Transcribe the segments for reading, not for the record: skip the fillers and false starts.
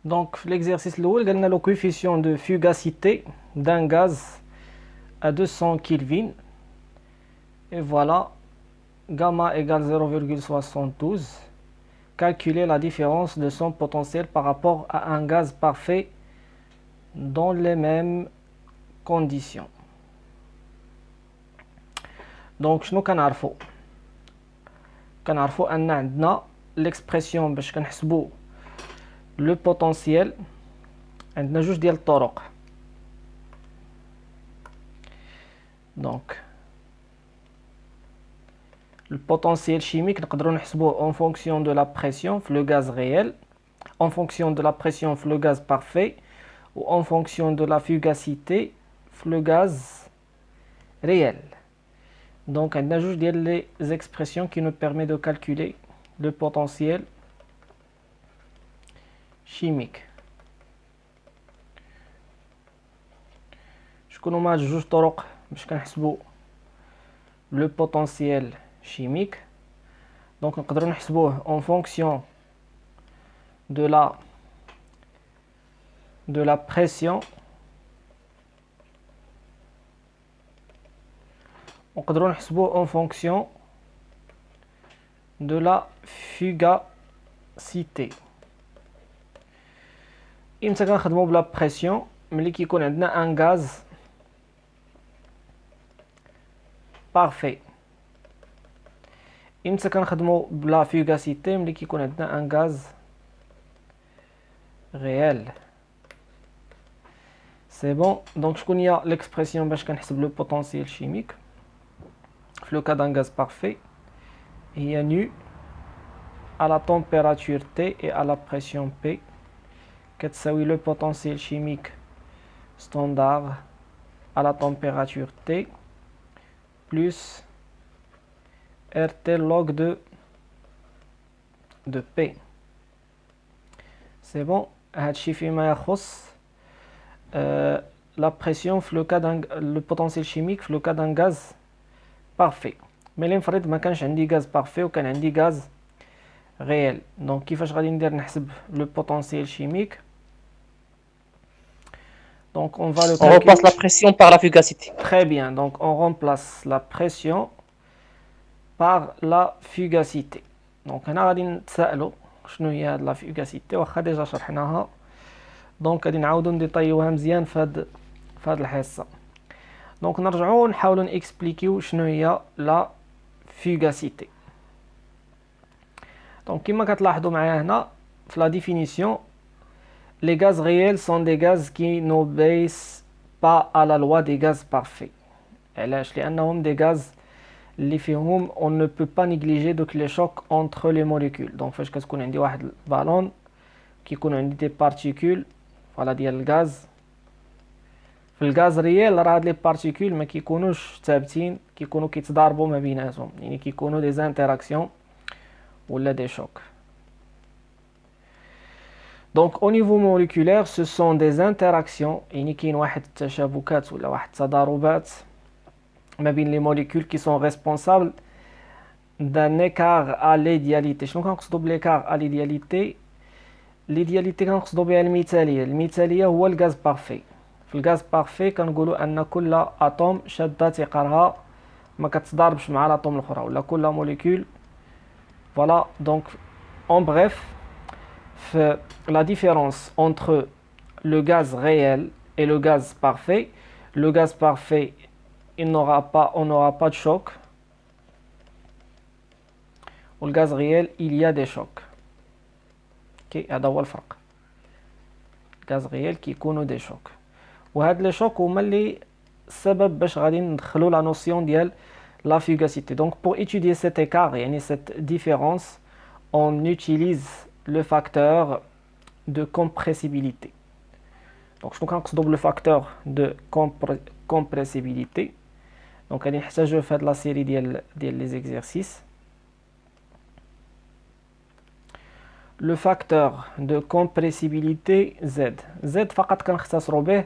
Donc l'exercice الأول قالنا le coefficient de fugacité d'un gaz à 200 Kelvin et voilà gamma égale 0,72. Calculer la différence de son potentiel par rapport à un gaz parfait dans les mêmes conditions. Donc شنو كنعرفوا ان عندنا l'expression باش كنحسبوا le potentiel عندنا جوج ديال الطرق. Donc le potentiel chimique نقدروا نحسبوه en fonction de la pression في le gaz réel, en fonction de la pression في le gaz parfait ou en fonction de la fugacité في le gaz réel. Donc on a juste les expressions qui nous permettent de calculer le potentiel chimique. شكون هما جوج طرق باش كنحسبوا le potentiel chimique. Donc نقدروا نحسبوه en fonction de la pression. نقدروا نحسبوه en fonction de la fugacité. إمتى كنخدموا بلا بريسيون؟ ملي كيكون عندنا ان غاز بارفي. إمتى كنخدموا بلا فugacité؟ ملي كيكون عندنا ان غاز réel. C'est bon. Donc شكون هي l'expression باش كنحسب le potentiel chimique في le cas d'un gaz parfait؟ هي nu à la température T et à la pression P كتساوي le potentiel chimique standard à la température T plus RT log de P. C'est bon. هادشي فيما يخص la pression في le cas le potentiel chimique في le cas d'un gaz parfait. Mais لنفرض ما كانش عندي gaz parfait وكان عندي gaz réel. Donc كيفاش غادي ندير نحسب le potentiel chimique؟ Donc on va le calculer. On remplace la pression par la fugacité. Très bien. Donc on remplace la pression par la fugacité. Donc هنا غادي نتسائلوا شنو هي هاد لا فugacité واخا ديجا شرحناها. دونك غادي نعاودو نديطيوها مزيان في هاد الحصه. دونك نرجعوا نحاولوا نكسبليكيو شنو هي لا fugacité. Donc كما كتلاحظوا معايا هنا في la définition, les gaz réels sont des gaz qui n'obéissent pas à la loi des gaz parfaits. علاش؟ لأنهم des gaz اللي فيهم on ne peut pas négliger donc les chocs entre les molécules. Donc فاش كتكون عندي واحد البالون كيكون عندي des particules فوالا ديال الغاز. في الغاز ريال راه هاد لي بارتيكول ما كيكونوش ثابتين، كيكونوا كيتضاربوا ما بيناتهم، يعني كيكونوا دي انتراكسيون ولا دي شوك. Donc au niveau moléculaire ce sont des interactions، يعني كاين واحد التشابكات ولا واحد التضاربات ما بين لي موليكول qui sont responsables d'un écart à l'idéalité. شنو كنقصدوا بالécart à l'idéalité؟ l'idéalité كنقصدوا بها المثاليه. المثاليه هو الغاز بارفي. في الغاز بارفي كنقولوا ان كل اتوم شاده تيقارها ما كتضاربش مع الاتوم الاخرى ولا كل موليكول فوالا. دونك en bref la différence entre le gaz réel et le gaz parfait, le gaz parfait on n'aura pas de choc, ou le gaz réel il y a des chocs. Ok, هذا هو الفرق. gaz réel كيكونوا des chocs. وهاد لي شوك هما اللي السبب باش غادي ندخلوا لا نوسيون ديال la fugacité. Donc pour étudier cet écart, يعني cette différence, on utilise le facteur de compressibilité. Donc شنو كنقصدوا بلو facteur de compressibilité؟ donc غادي نحتاجوه في هاد لا سيري ديال لي زيكزيرسيس. le facteur de compressibilité Z فقط كنختصروا به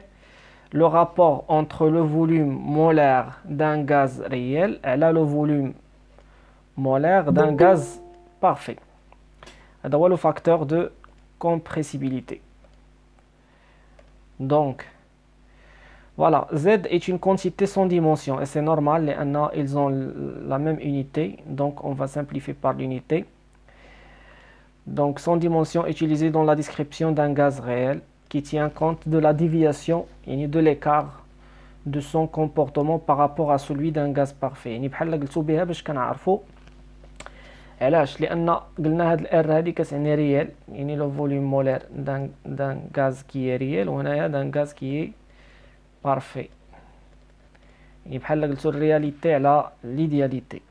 le rapport entre le volume molaire d'un gaz réel et le volume molaire d'un gaz parfait. هذا هو le facteur de compressibilité. Donc, voilà, Z est une quantité sans dimension et c'est normal, ils ont la même unité, donc on va simplifier par l'unité. Donc, sans dimension utilisée dans la description d'un gaz réel qui tient compte de la déviation et de l'écart de son comportement par rapport à celui d'un gaz parfait. يعني بحال قلتو بها باش كنعرفوا علاش، لان قلنا هاد الار هادي كتعني ريال، يعني لو فوليوم مولير دان غاز كي ريال، وهنايا دان غاز كي بارفي، يعني بحال قلتو الرياليتي على l'idéalité.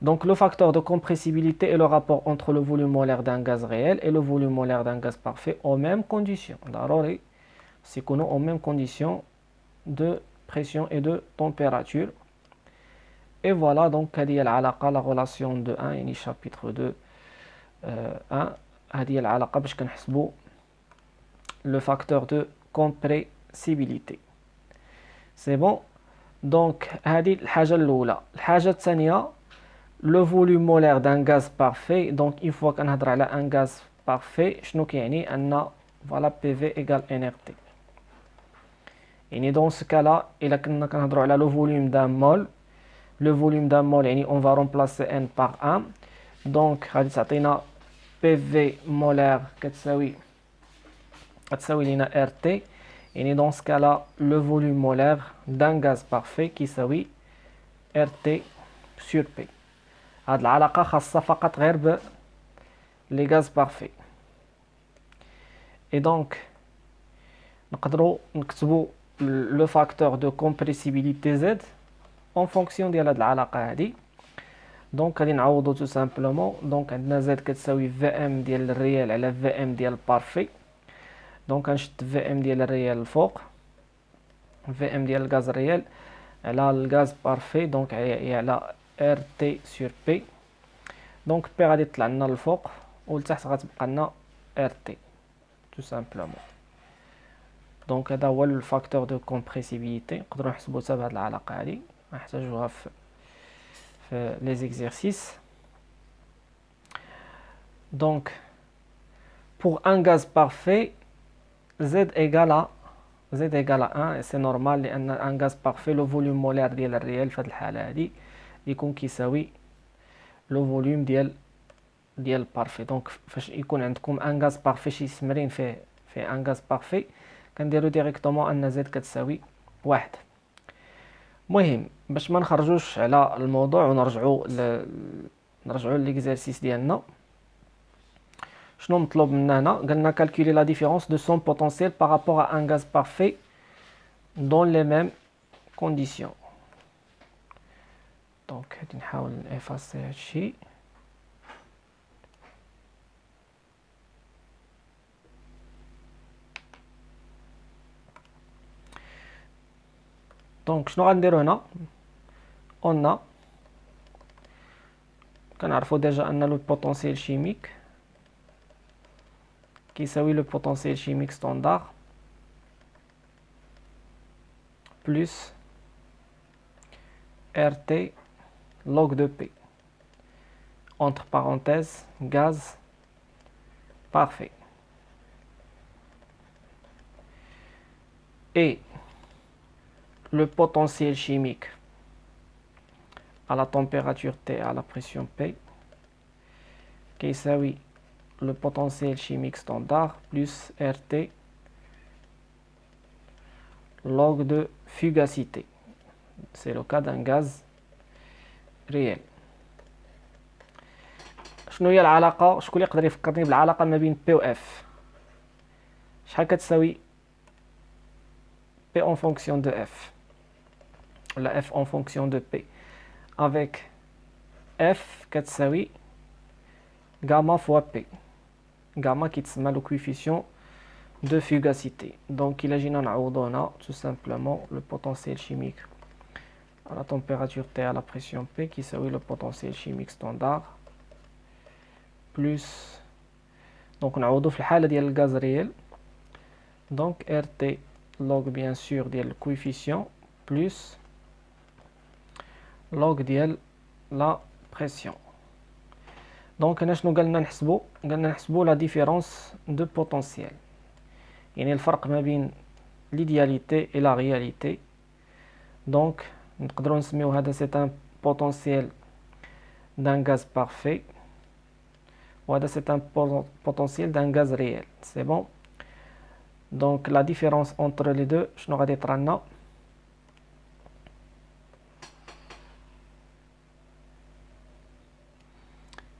Donc le facteur de compressibilité est le rapport entre le volume molaire d'un gaz réel et le volume molaire d'un gaz parfait aux mêmes conditions. ضروري سيكونوا aux mêmes conditions de pression et de température. Et voilà, donc هذه هي العلاقة la relation de 1 يعني chapitre 2 1 هذه هي العلاقة باش كنحسبوا le facteur de compressibilité. C'est bon. Donc هذه الحاجة الأولى. الحاجة الثانية le volume molaire d'un gaz parfait. Donc une fois كنهضر على un gaz parfait شنو كيعني أن voilà PV égale nRT. يعني dans ce cas là إلا كنا كنهضروا على le volume d'un mol, le volume d'un mol يعني on va remplacer n par 1. donc غادي تعطينا PV molaire كتساوي لنا RT. يعني dans ce cas là le volume molaire d'un gaz parfait كيساوي RT sur P. هاد العلاقة خاصة فقط غير ب les gaz parfaits. et donc نقدروا نكتبوا le facteur de compressibilité Z en fonction ديال هاد العلاقة هادي. دونك غادي نعوضو tout simplement. دونك عندنا Z كتساوي VM ديال الريال على VM ديال البارفي. دونك غنشد VM ديال الريال الفوق، VM ديال الغاز الريال على الغاز بارفي، دونك هي على RT sur P. دونك P غادي تطلع لنا الفوق ولتحت غتبقى لنا RT tout simplement. دونك هذا هو الفاكتور دو كومبريسيبيليتي. نقدروا نحسبوا حتى بهاد العلاقة هادي، نحتاجوها في les exercices. Donc pour un gaz parfait Z égale à 1 et c'est normal لأن un gaz parfait le volume molaire ديال الريال في هاد الحالة هادي يكون كيساوي le volume ديال parfait. donc فاش يكون عندكم un gaz parfait شي تمرين فيه un gaz parfait كنديرو ديريكتومون ان Z كتساوي 1. مهم باش ما نخرجوش على الموضوع ونرجعوا للإكزرسيس ديالنا، شنو مطلوب منا هنا؟ قالنا calculer la différence de son potentiel par rapport à un gaz parfait dans les mêmes conditions. دونك غادي نحاول نفاسي هادشي. دونك شنو غنديرو هنا؟ on a كنعرفو ديجا ان لو بوتونسييل شيميك كيساوي لو بوتونسييل شيميك ستاندار بلس RT log de P entre parenthèses gaz parfait. Et le potentiel chimique à la température T à la pression P qui est le potentiel chimique standard plus RT log de fugacité. C'est le cas d'un gaz réel. شنو هي العلاقة؟ شكون اللي يقدر يفكرني بالعلاقة ما بين P و F؟ شحال كتساوي P en fonction de F ولا F en fonction de P avec F كتساوي gamma fois P. gamma كيتسمى le coefficient de fugacité. donc il جينا نعوضو هنا tout simplement le potentiel chimique à la température T à la pression P qui est le potentiel chimique standard plus donc نعوضو في الحالة ديال الغاز ريال donc RT log bien sûr ديال le coefficient plus log ديال la pression. donc هنا شنو قالنا نحسبو؟ قالنا نحسبو la différence de potentiel يعني الفرق ما بين l'idéalité et la réalité. Donc نقدروا نسميو هذا c'est un potentiel d'un gaz parfait وهذا c'est un potentiel d'un gaz réel. C'est bon. Donc la différence entre les deux شنو غادي يطرى لنا؟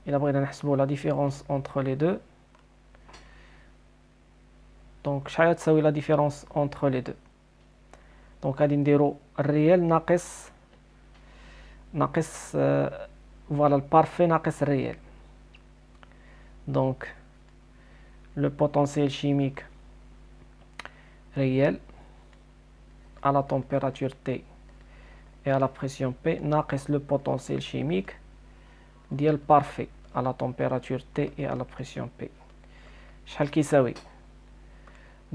إلا بغينا نحسبوا la différence entre les deux. Donc شحال تساوي la différence entre les deux؟ Donc غادي نديرو الريال ناقص voilà le parfait ناقص الريال. Donc le potentiel chimique réel à la température T et à la pression P ناقص le potentiel chimique ديال parfait à la température T et à la pression P. شحال كيساوي؟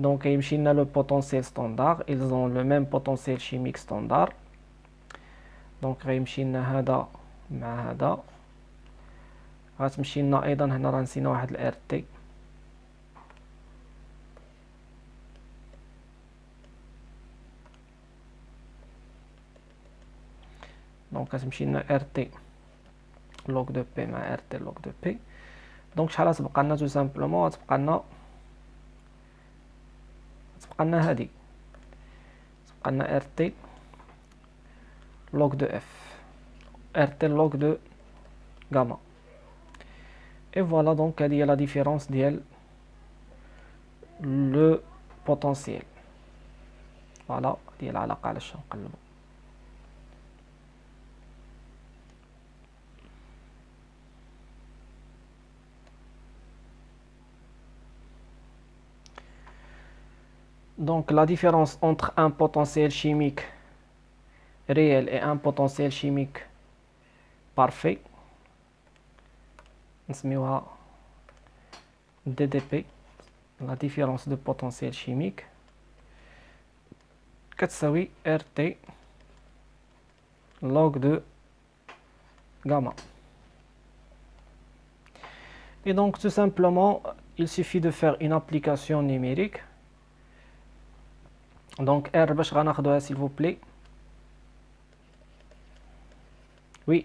Donc يمشي لنا le potentiel standard, ils ont le même potentiel chimique standard. Donc غيمشي لنا هذا مع هذا، غتمشي لنا ايضا هنا راه نسينا واحد الار تي. دونك غتمشي لنا ار تي log de P مع ار تي log de P. دونك شحال غتبقى لنا؟ تو سامبلومون غتبقى لنا هادي، تبقى لنا ار تي log de F rt log de gamma. Et voilà, donc هذه هي la différence ديال le potentiel. Voilà هذه العلاقة علاش نقلبو. Donc la différence entre un potentiel chimique réel et un potentiel chimique parfait نسميوها DDP, la différence de potentiel chimique كتساوي RT log de gamma. Et donc tout simplement il suffit de faire une application numérique. Donc R باش غناخدوها s'il vous plaît. Oui,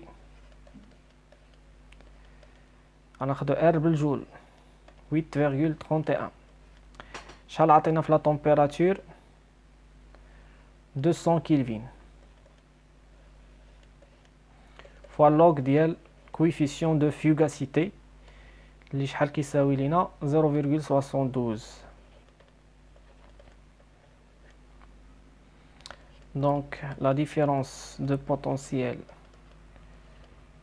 غناخدو R بالجول 8,31. شحال عطينا في لا température 200 كلفين fois log ديال coefficient de fugacité اللي شحال كيساوي لينا 0,72. Donc la différence de potentiel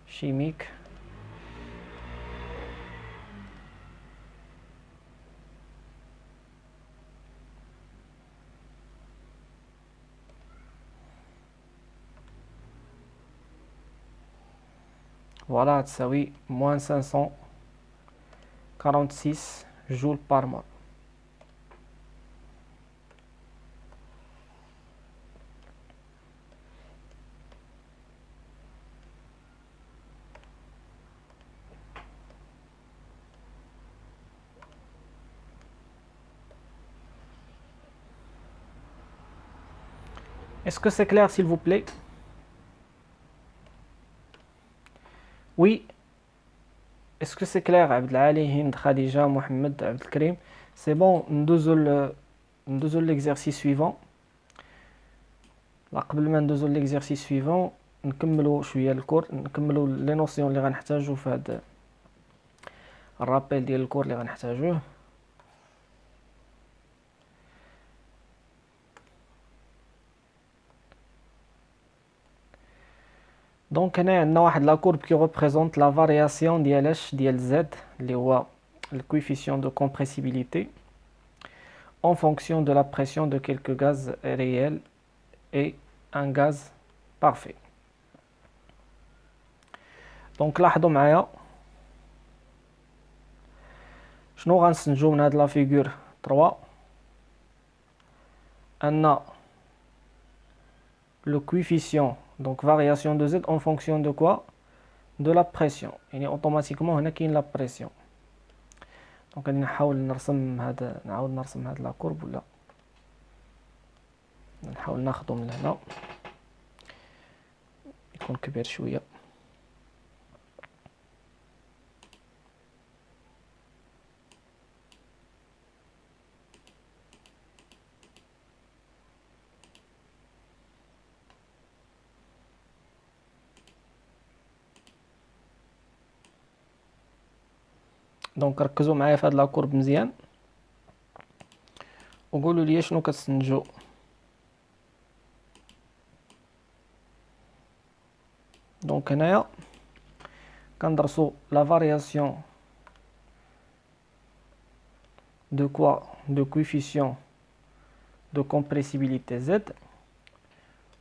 chimique voilà تساوي moins 546 joules par mol. Est-ce que c'est clair s'il vous plaît? Oui. Est-ce que c'est clair Abdelali, Hind, Khadija, Mohamed, Abdelkarim? C'est bon, ندوزو l'exercice suivant. لا قبل ما ندوزو l'exercice suivant نكملو شويه الكور، نكملو لي نوسيون اللي غنحتاجو في هاد الرابيل ديال الكور اللي غنحتاجوه. دونك هنا عندنا واحد لا كورب كي ريبريزونت لا فارياسيون ديال اش ديال زد اللي هو الكويفيسيون دو كومبريسيبيليتي en fonction de la pression de quelques gaz réels et un gaz parfait. دونك لاحظوا معايا شنو غنستنتجو من هاد لا فيغور 3 ان le coefficient donc variation de z en fonction de quoi? De la pression. يعني automatiquement هنا كاين la pression. دونك غادي نحاول نرسم هذا، نعاود نرسم هاد لا كورب، ولا نحاول ناخدو من هنا يكون كبير شويه. دونك ركزوا معايا في هاد لا كورب مزيان وقولوا لي شنو كتستنتجوا. دونك هنايا كندرسوا لا فارياسيون de quoi, de coefficient de compressibilité Z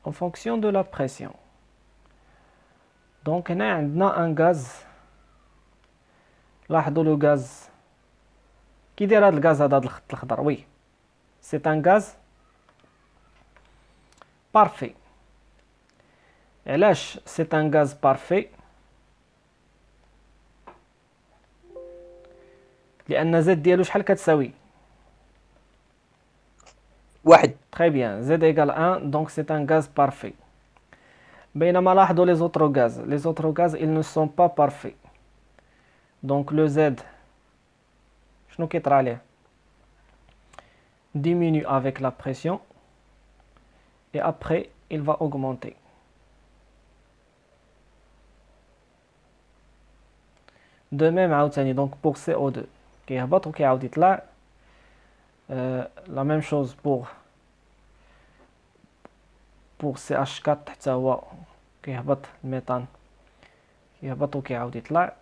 en fonction de la pression. Donc هنا عندنا un gaz. لاحظوا لو غاز كي داير هذا الغاز، هذا الخط الخضر، وي سي ان غاز بارفي. علاش سي ان غاز بارفي؟ لان زد ديالو شحال كتساوي؟ واحد. تري بيان، زد ايكال 1، دونك سي ان غاز بارفي. بينما لاحظوا لي زوترو غاز، لي زوترو غاز ils ne sont pas parfaits. donc le Z شنو كيطرى ليه؟ diminue avec la pression et après il va augmenter. de même عاوتاني donc pour CO2 كيهبط وكيعاود يطلع. la même chose pour CH4 حتى هو كيهبط، الميثان كيهبط وكيعاود يطلع.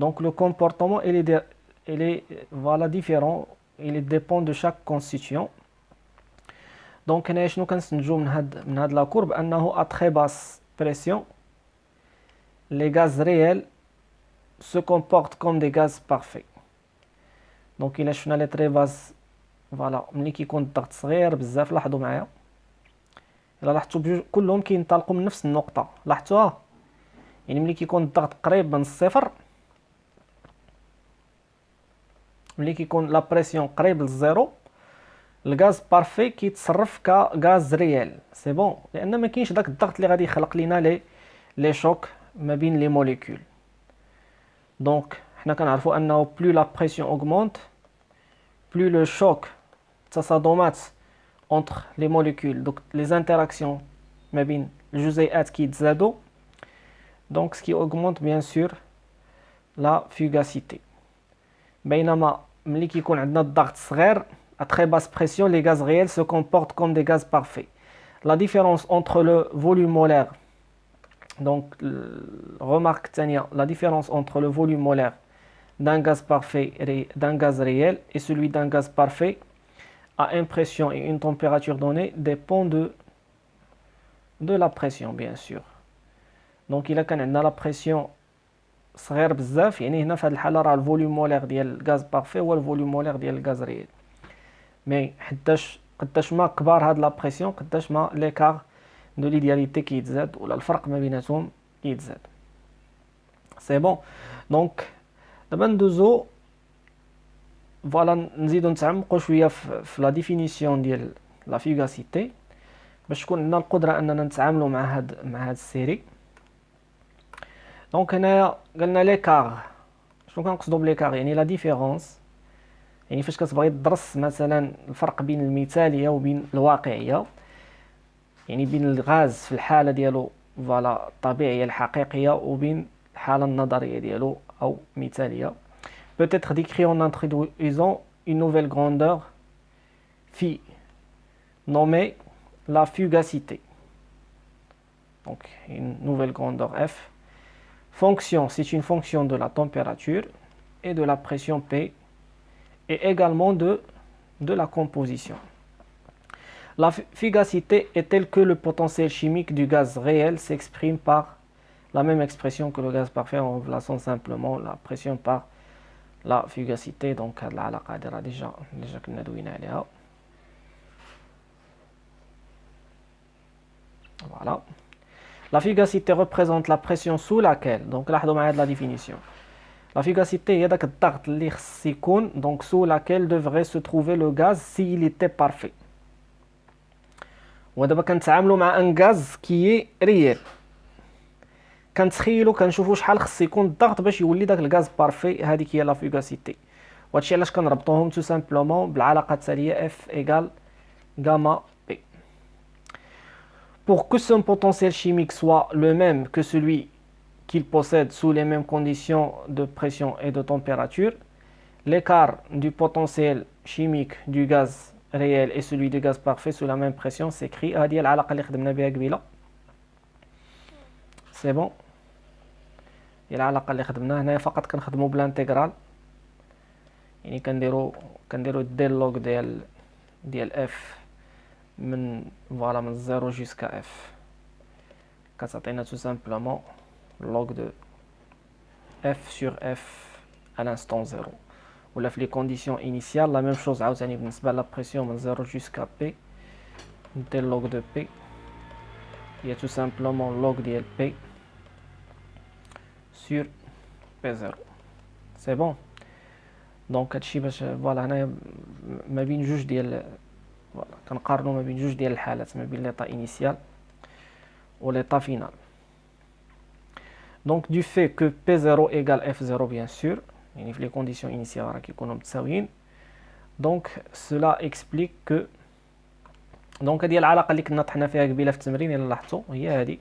donc le comportement il est voilà différent, il dépend de chaque constituant. donc هنا شنو كنستنتجو من هاد لا كورب؟ انه à très basse pression les gaz réels se comportent comme des gaz parfaits. donc إلا شفنا لي تري باس فوالا ملي كيكون الضغط صغير بزاف، لاحظوا معايا الا لاحظتوا كلهم كينطلقوا من نفس النقطه، لاحظتوها؟ يعني ملي كيكون الضغط قريب من الصفر، ملي كيكون لا بريسيون قريب للزيرو، الغاز بارفي كيتصرف كغاز ريال، سي بون، لان ما كاينش داك الضغط اللي غادي يخلق لينا لي شوك ما بين لي موليكول. دونك حنا كنعرفوا انه بلو لا بريسيون اوغمونت، بلو لو شوك، التصادمات entre les molécules, donc les interactions ما بين الجزيئات كيتزادوا، donc ce qui augmente bien sûr la fugacité. بينما ملي كيكون عندنا الضغط صغير à très basse pression, les gaz réels se comportent comme des gaz parfaits. La différence entre le volume molaire, donc remarque الثانية، la différence entre le volume molaire d'un gaz parfait et d'un gaz réel et celui d'un gaz parfait à une pression et une température donnée dépend de la pression bien sûr. donc إلا كان عندنا la pression صغير بزاف، يعني هنا في هذه الحالة راه الفوليوم مولير ديال الغاز بارفي هو الفوليوم مولير ديال الغاز ريال. مي قداش ما كبار هاد لا بريسيون قداش ما ليكار دو ليدياليتي كيتزاد، ولا الفرق ما بيناتهم كيتزاد. سي بون. دونك دابا ندوزو فوالا نزيدو نتعمقو شويه في لا ديفينيسيون ديال لا فيغاسيتي باش تكون عندنا القدره اننا نتعاملوا مع هاد السيري. دونك هنايا قلنا ليكار، شنو كنقصدوا بليكار؟ يعني لا ديفيرونس، يعني فاش كتبغي تدرس مثلا الفرق بين المثاليه وبين الواقعيه، يعني بين الغاز في الحاله ديالو فوالا الطبيعيه الحقيقيه وبين الحاله النظريه ديالو او مثاليه. peut-être décrit en introduisant une nouvelle grandeur phi nommée la fugacité. donc une nouvelle grandeur f. fonction, c'est une fonction de la température et de la pression P et également de la composition. La fugacité est telle que le potentiel chimique du gaz réel s'exprime par la même expression que le gaz parfait en remplaçant simplement la pression par la fugacité. donc هاد العلاقة هادي راه ديجا كنا دوينا عليها. voilà. La fugacité représente la pression sous laquelle, donc لاحظوا معايا la définition, La fugacité هي داك الضغط اللي خص يكون donc sous laquelle devrait se trouver le gaz s'il était parfait. ودابا كنتعاملوا مع ان غاز كي ريال، كنتخيلوا كنشوفوا شحال خص يكون الضغط باش يولي داك الغاز بارفي. هذيك هي لا فوغاسيتي، وهادشي علاش كنربطوهم تو سامبلومون بالعلاقه التاليه اف ايغال غاما بي. Pour que son potentiel chimique soit le même que celui qu'il possède sous les mêmes conditions de pression et de température, l'écart du potentiel chimique du gaz réel et celui du gaz parfait sous la même pression s'écrit. هذه هي العلاقه اللي خدمنا بها قبيله. سي بون، هي العلاقه اللي خدمناها هنايا، فقط كنخدموا بالانتغرال، يعني كنديروا ديل لوغ ديال اف من فوالا من 0 جوسكا اف، كتعطينا تو سامبلومون log de f sur f à l'instant 0. ولا في les conditions initiales la même chose عاوتاني بالنسبه لا بريسيون من 0 jusqu'à p del log de p هي tout simplement log ديال p sur p0. c'est bon. دونك هادشي باش فوالا هنايا ما بين جوج ديال فوالا كنقارنوا ما بين جوج ديال الحالات، ما بين ليطا initial و ليطا final. Donc du fait que P0 égale F0 bien sûr, يعني في les conditions initiales راه كيكونوا متساويين، donc cela explique que donc هذه العلاقه اللي كنا طحنا فيها قبيله في التمرين الا لاحظتوا هي هذه،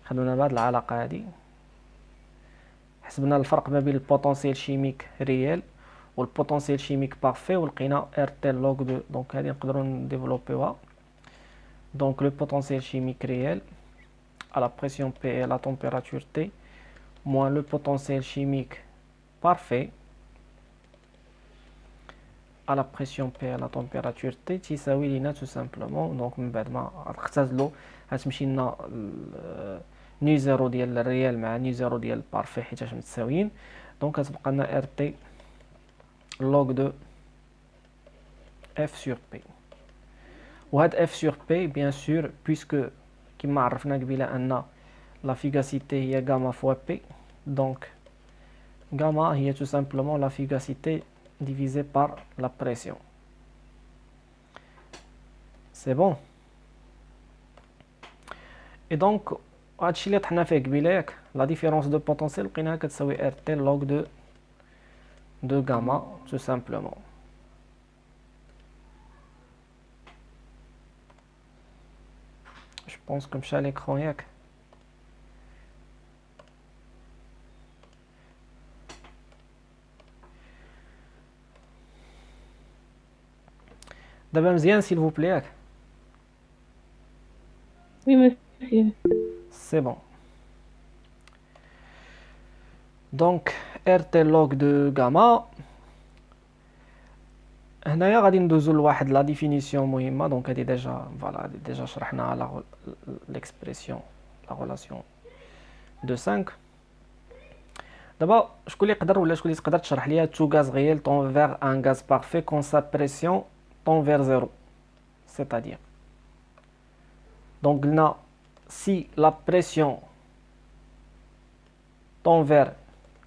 خدونا بهذه العلاقه هذه، حسبنا الفرق ما بين البوتنسيال شيميك ريال والبوتنسيال شيميك بارفي ولقينا ار تي لوغ دو. دونك هذه نقدروا نديفلوبيوها. donc le potentiel chimique réel à la pression P et à la température T moins le potentiel chimique parfait à la pression P et à la température T تساوي لنا tout simplement. donc من بعد ما غتختزلوا غتمشي لنا ني زيرو ديال الريال مع ني زيرو ديال البارفي حيتاش متساويين، دونك كتبقى لنا ار تي log de f sur p. وهاد f sur p bien sûr puisque كما عرفنا قبيله ان la fugacité هي gamma fois p، donc gamma هي tout simplement la fugacité divisée par la pression. c'est bon. et donc هادشي اللي طحنا فيه قبيله ياك la différence de potentiel لقيناها كتساوي rt log de gamma tout simplement. je pense que مشى l'écran ياك. دابا مزيان s'il vous plaît ياك. Oui, monsieur. c'est bon. donc rt log de gamma هنايا غادي ندوزو لواحد لا ديفينيسيون مهمه. دونك هادي ديجا شرحناها لا ليكسبريسيون لا ريلاسيون دو 5. دابا شكون اللي يقدر ولا شكون اللي تقدر تشرح ليا تو غاز غيال طون فيغ ان غاز بارفي كون سا بريسيون طون فيغ زيرو، c'est-à-dire donc قلنا si la pression طون فيغ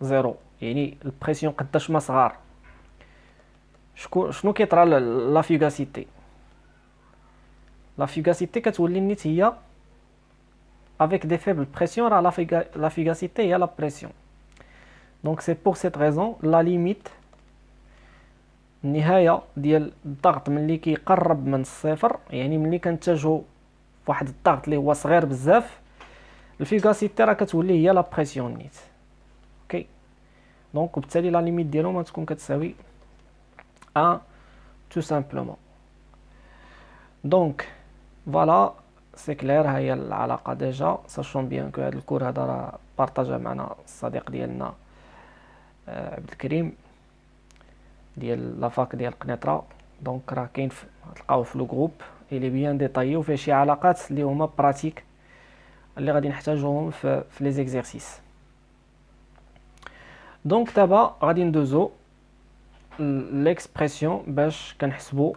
زيرو يعني البريسيون قداش ما صغار شنو كيطرا لا فوغاسيتي. لا فوغاسيتي كتولي نيت هي avec des faibles pressions راه la fugacité هي la pression. donc c'est pour cette raison la limite النهايه ديال الضغط ملي كيقرب من الصفر، يعني ملي كنتجهوا فواحد الضغط اللي هو صغير بزاف الفوغاسيتي راه كتولي هي لا بريسيون نيت. اوكي دونك وبالتالي لا ليميت ديالهم غتكون كتساوي 1 tout simplement. donc voilà c'est clair. هي العلاقه ديجا sachant bien que هذا الكور هذا راه بارطاجا معنا الصديق ديالنا عبد الكريم ديال لافاك ديال قنيطره. دونك راه كاين تلقاوه في لو جروب اللي بيان ديطايي وفيه شي علاقات اللي هما براتيك اللي غادي نحتاجوهم في لي زيكزيرسيس. دونك دابا غادي ندوزو l'expression باش كنحسبوا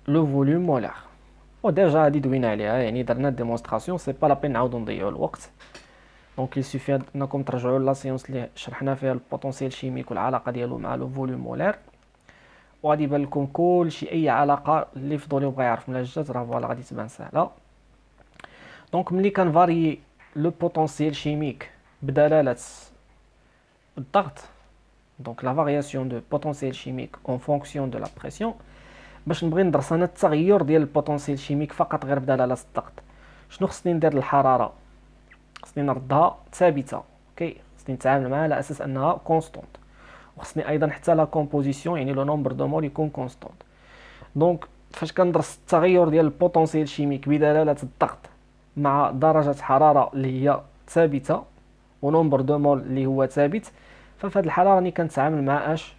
لو فوليوم مولار. وديجا هادي دوينا عليها، يعني درنا ديمونستراسيون سي با لا بين نعاودو نضيعوا الوقت. دونك يسوفي انكم ترجعوا لا سيونس اللي شرحنا فيها البوتونسيال شيميك والعلاقه ديالو مع لو فوليوم مولير، وغادي يبان لكم كلشي اي علاقه اللي فضولي بغا يعرف من الجات راه فوالا غادي تبان سهله. دونك ملي كنفاريي لو بوتونسيال شيميك بدلاله الضغط، دونك لا فارياسيون دو بوتونسيال شيميك اون فونكسيون دو لا بريسيون، باش نبغي ندرس انا التغير ديال البوتونسيال شيميك فقط غير بدلاله الضغط، شنو خصني ندير للحراره؟ خصني نردها ثابته، اوكي، خصني نتعامل معها على اساس انها كونستونت، وخصني ايضا حتى لا كومبوزيسيون يعني لو نومبر دو مول يكون كونستونت. دونك فاش كندرس التغير ديال البوتونسيال شيميك بدلاله الضغط مع درجه حراره اللي هي ثابته ونومبر دو مول اللي هو ثابت، ففي هذه الحاله راني كنتعامل مع اش؟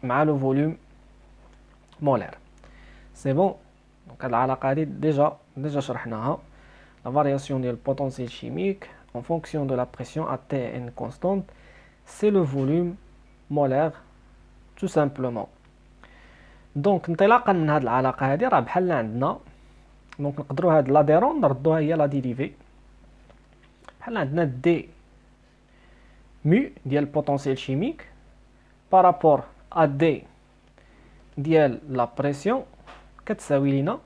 مع لو فوليوم مولير. سي بون. دونك هاد العلاقه هادي ديجا شرحناها. لا فارياسيون ديال البوتونسيال شيميك en fonction de la pression à Tn constante, c'est le volume molaire tout simplement. دونك انطلاقا من هاد العلاقه هادي راه بحال عندنا، دونك نقدروا هاد لاديرون نردوها هي لا ديريفي، بحال عندنا دي مو ديال البوتونسيال شيميك بارابور ا دي ديال لا بريسيون كتساوي لينا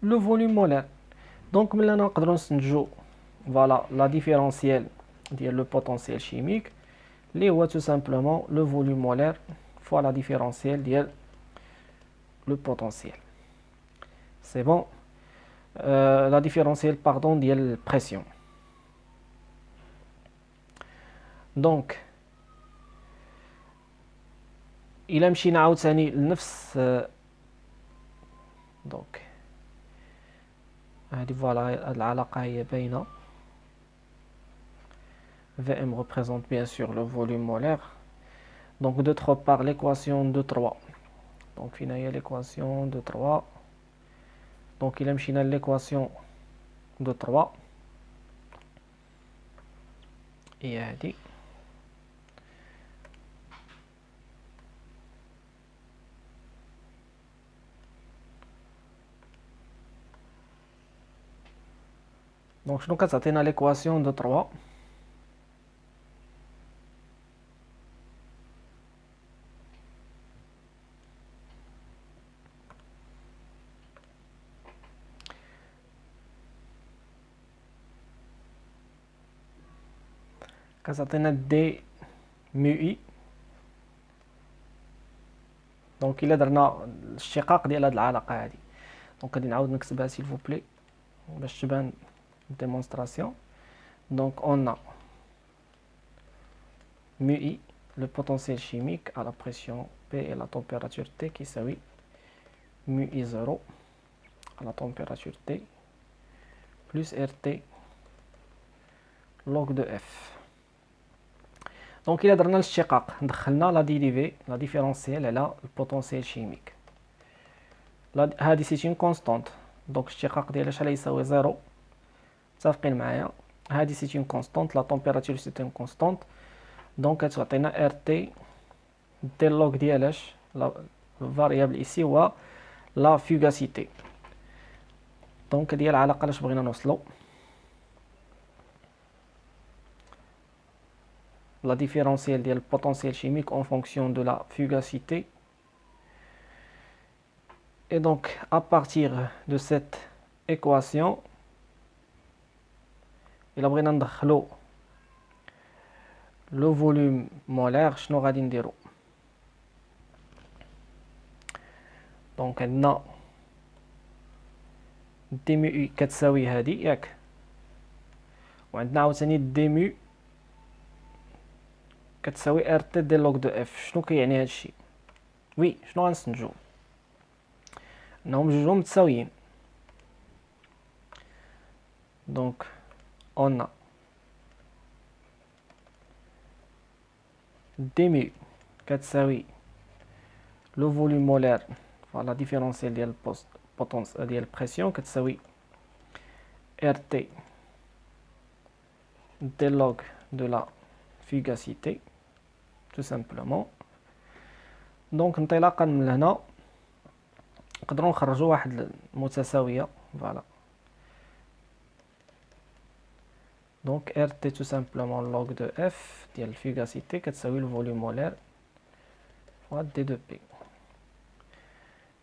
لو فوليوم مولير. دونك ملي نقدروا نستنتجوا فوالا لا ديفيرونسيال ديال لو بوتونسيال شيميك اللي هو tout simplement le volume molaire fois la différentielle ديال le potentiel. C'est bon. La différentielle pardon ديال pression. Donc إلا مشينا عاوتاني لنفس دونك هادي فوالا هاد العلاقة هي باينة. Vm représente bien sûr le volume molaire. Donc d'autre part l'équation de 3. Donc فينا هي l'équation de 3. Donc إلا مشينا l'équation de 3 هي هادي. دونك شنو كتعطينا l'équation de 3؟ كتعطينا دي مو اي. دونك الا درنا الاشتقاق ديال هاد العلاقه هادي، دونك غادي نعاود نكتبها سيل فو بلي باش تبان الديمونستراسيون. دونك اون ا mu i le potentiel chimique à la pression P et la température T qui s'appelle mu i0 à la température T plus RT log de F. دونك إلا درنا الاشتقاق دخلنا لا ديريفي لا ديفيرونسيال على البوتونسيال شيميك، هادي سي اون كونستانت، دونك الاشتقاق ديالها شحال يساوي زيرو، متفقين معايا؟ هادي سي اون كونستانت، لا تمبيراتور سي اون كونستانت، دونك كتعطينا ار تي دي لوغ ديالاش لا فاريابل ايسي هو لا فوغاسيتي. دونك هادي هي العلاقه لاش بغينا نوصلو. La différentielle du potentiel chimique en fonction de la fugacité. Et donc, à partir de cette équation, il a besoin de le volume molaire. شنو غادي نديرو؟ دونك عندنا دي مو اي كتساوي هادي ياك، وعندنا عاوتاني دي مو كتساوي ار تي دي لوغ دو اف. شنو كيعني هادشي؟ وي شنو غنستنتجو؟ انهم جوجهم متساويين. دونك اون دي مو كتساوي لو فوليوم مولير فوالا ديفيرونسيال ديال البوتونس ديال البريسيون كتساوي ار تي دي لوغ دو لا فوغاسيتي tout simplement. دونك انطلاقا من هنا نقدروا نخرجوا واحد المتساويه فوالا Donc RT tout simplement log de F ديال الفيغاسيتي كتساوي le volume molaire fois D de P.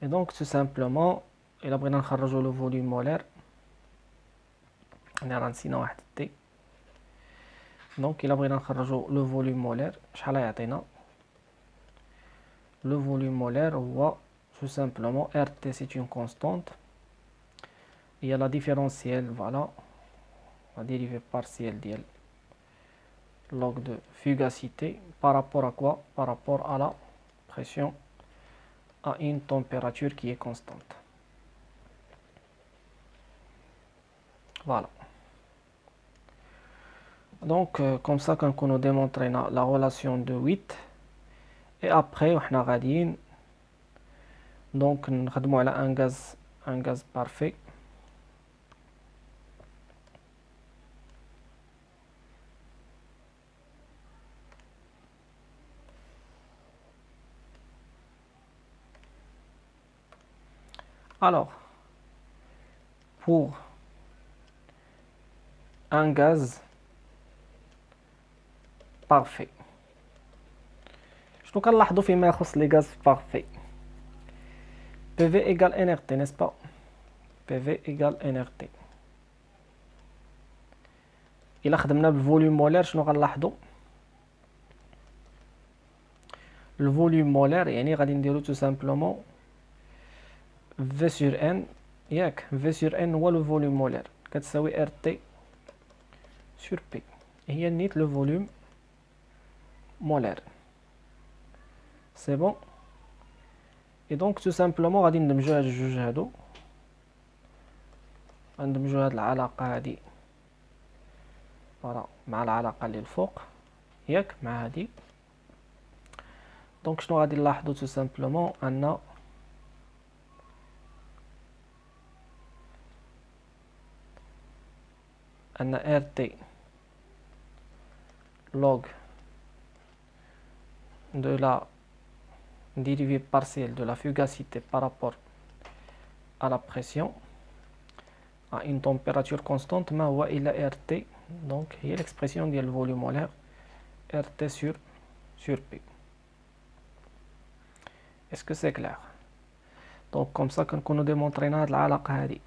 Et donc tout simplement إلا بغينا نخرجوا le volume molaire أنا راه نسينا واحد D. Donc إلا بغينا نخرجوا le volume molaire شحال يعطينا؟ Le volume molaire هو tout simplement RT c'est une constante. Il y a la différentielle, voilà, la dérivée partielle ديال log de fugacité par rapport à quoi? Par rapport à la pression à une température qui est constante. Voilà. Donc comme ça quand on a démontré la relation de 8 et après on a غاديين donc نخدموا على un gaz parfait. Alors pour un gaz parfait شنو كنلاحظوا فيما يخص لي غاز بارفي؟ PV égale nRT, n'est-ce pas? PV égale nRT. إلا خدمنا بالفوليوم مولير شنو غنلاحظوا؟ الفوليوم مولير يعني غادي نديرو tout simplement V sur N ياك V sur N هو لو فوليوم مولير كتساوي RT sur P هي نيت لو فوليوم مولير. سي بون. Et donc tout simplement غادي ندمجو هاد الجوج هادو غندمجو هاد العلاقة هادي فوالا مع العلاقة اللي الفوق ياك مع هادي. دونك شنو غادي نلاحظو tout simplement أن RT log de la dérivée partielle de la fugacité par rapport à la pression à une température constante ما هو إلا RT donc هي l'expression ديال الفوليوم مولير RT sur P. Est-ce que c'est clair? Donc comme ça كنكونو ديمونطرينا هاد العلاقة هادي.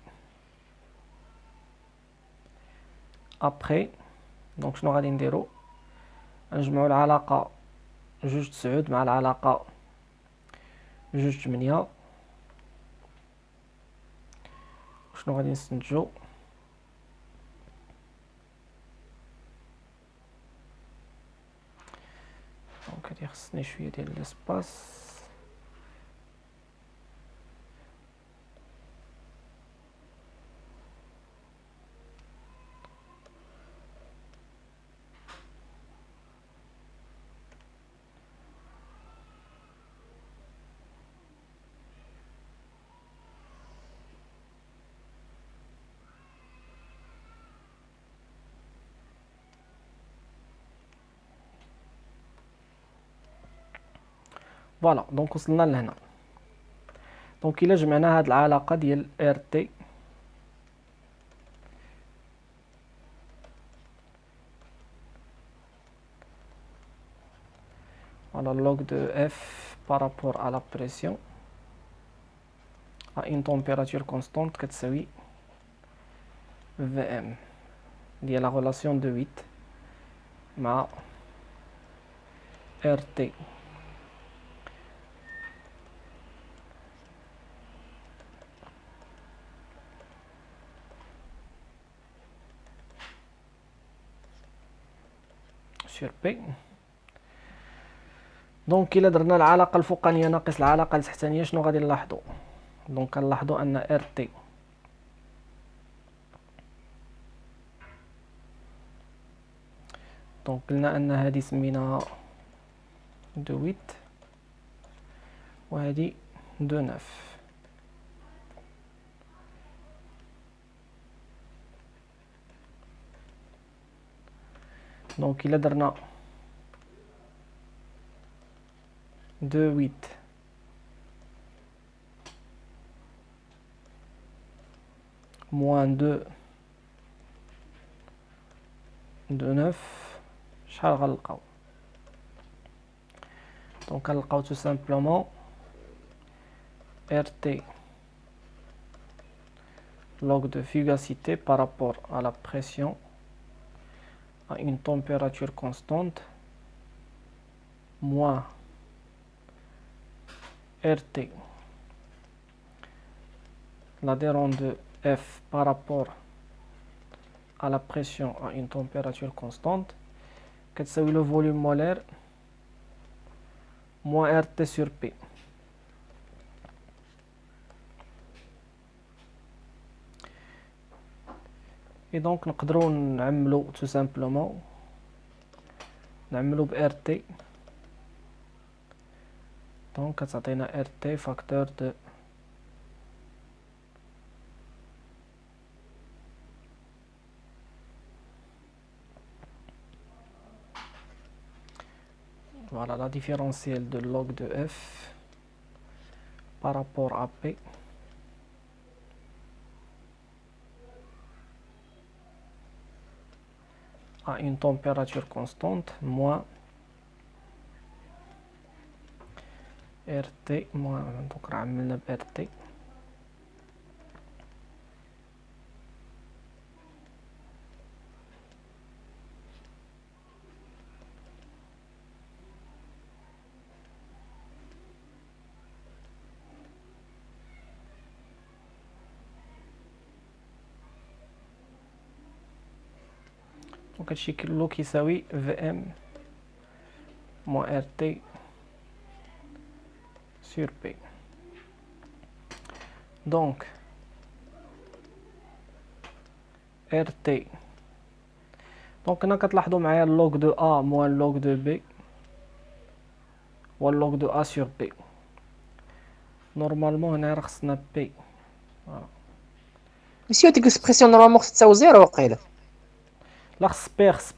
Après donc شنو غادي نديرو؟ نجمعو العلاقة جوج تسعود مع العلاقة جوج تمنية. شنو غادي نستنتجو؟ دونك هادي خصني شوية ديال ليسباس. فوالا دونك وصلنا لهنا. دونك إلا جمعنا هاد العلاقة ديال RT على log de F par rapport à la pression à une température constante كتساوي VM ديال la relation de 8 مع RT sur P. دونك إلا درنا العلاقة الفوقانية ناقص العلاقة التحتانية شنو غادي نلاحظو؟ دونك كنلاحظو أن RT دونك قلنا أن هادي سميناها دو 8 وهادي دو 9. دونك إلا درنا دو 8 موان دو de 9 شحال غنلقاو دونك غنلقاو tout simplement RT log de fugacité par rapport à la pression à une température constante moins RT l'adhérent de F par rapport à la pression à une température constante كتساوي le volume molaire moins RT sur P. Et donc نقدروا نعملوا tout simplement نعملوا ب RT donc كتعطينا RT facteur de voilà la différentielle de log de F par rapport à P à une température constante moins RT moins donc عملنا ب RT donc هادشي كله كيساوي VM moins RT sur P. Donc RT donc هنا كتلاحظوا معايا log de A moins log de B و log de A sur B. Normalement هنا راه خصنا P. Monsieur, ديك الاكسبرسيون نورمالمون تساوي زيرو وقيله. لا خص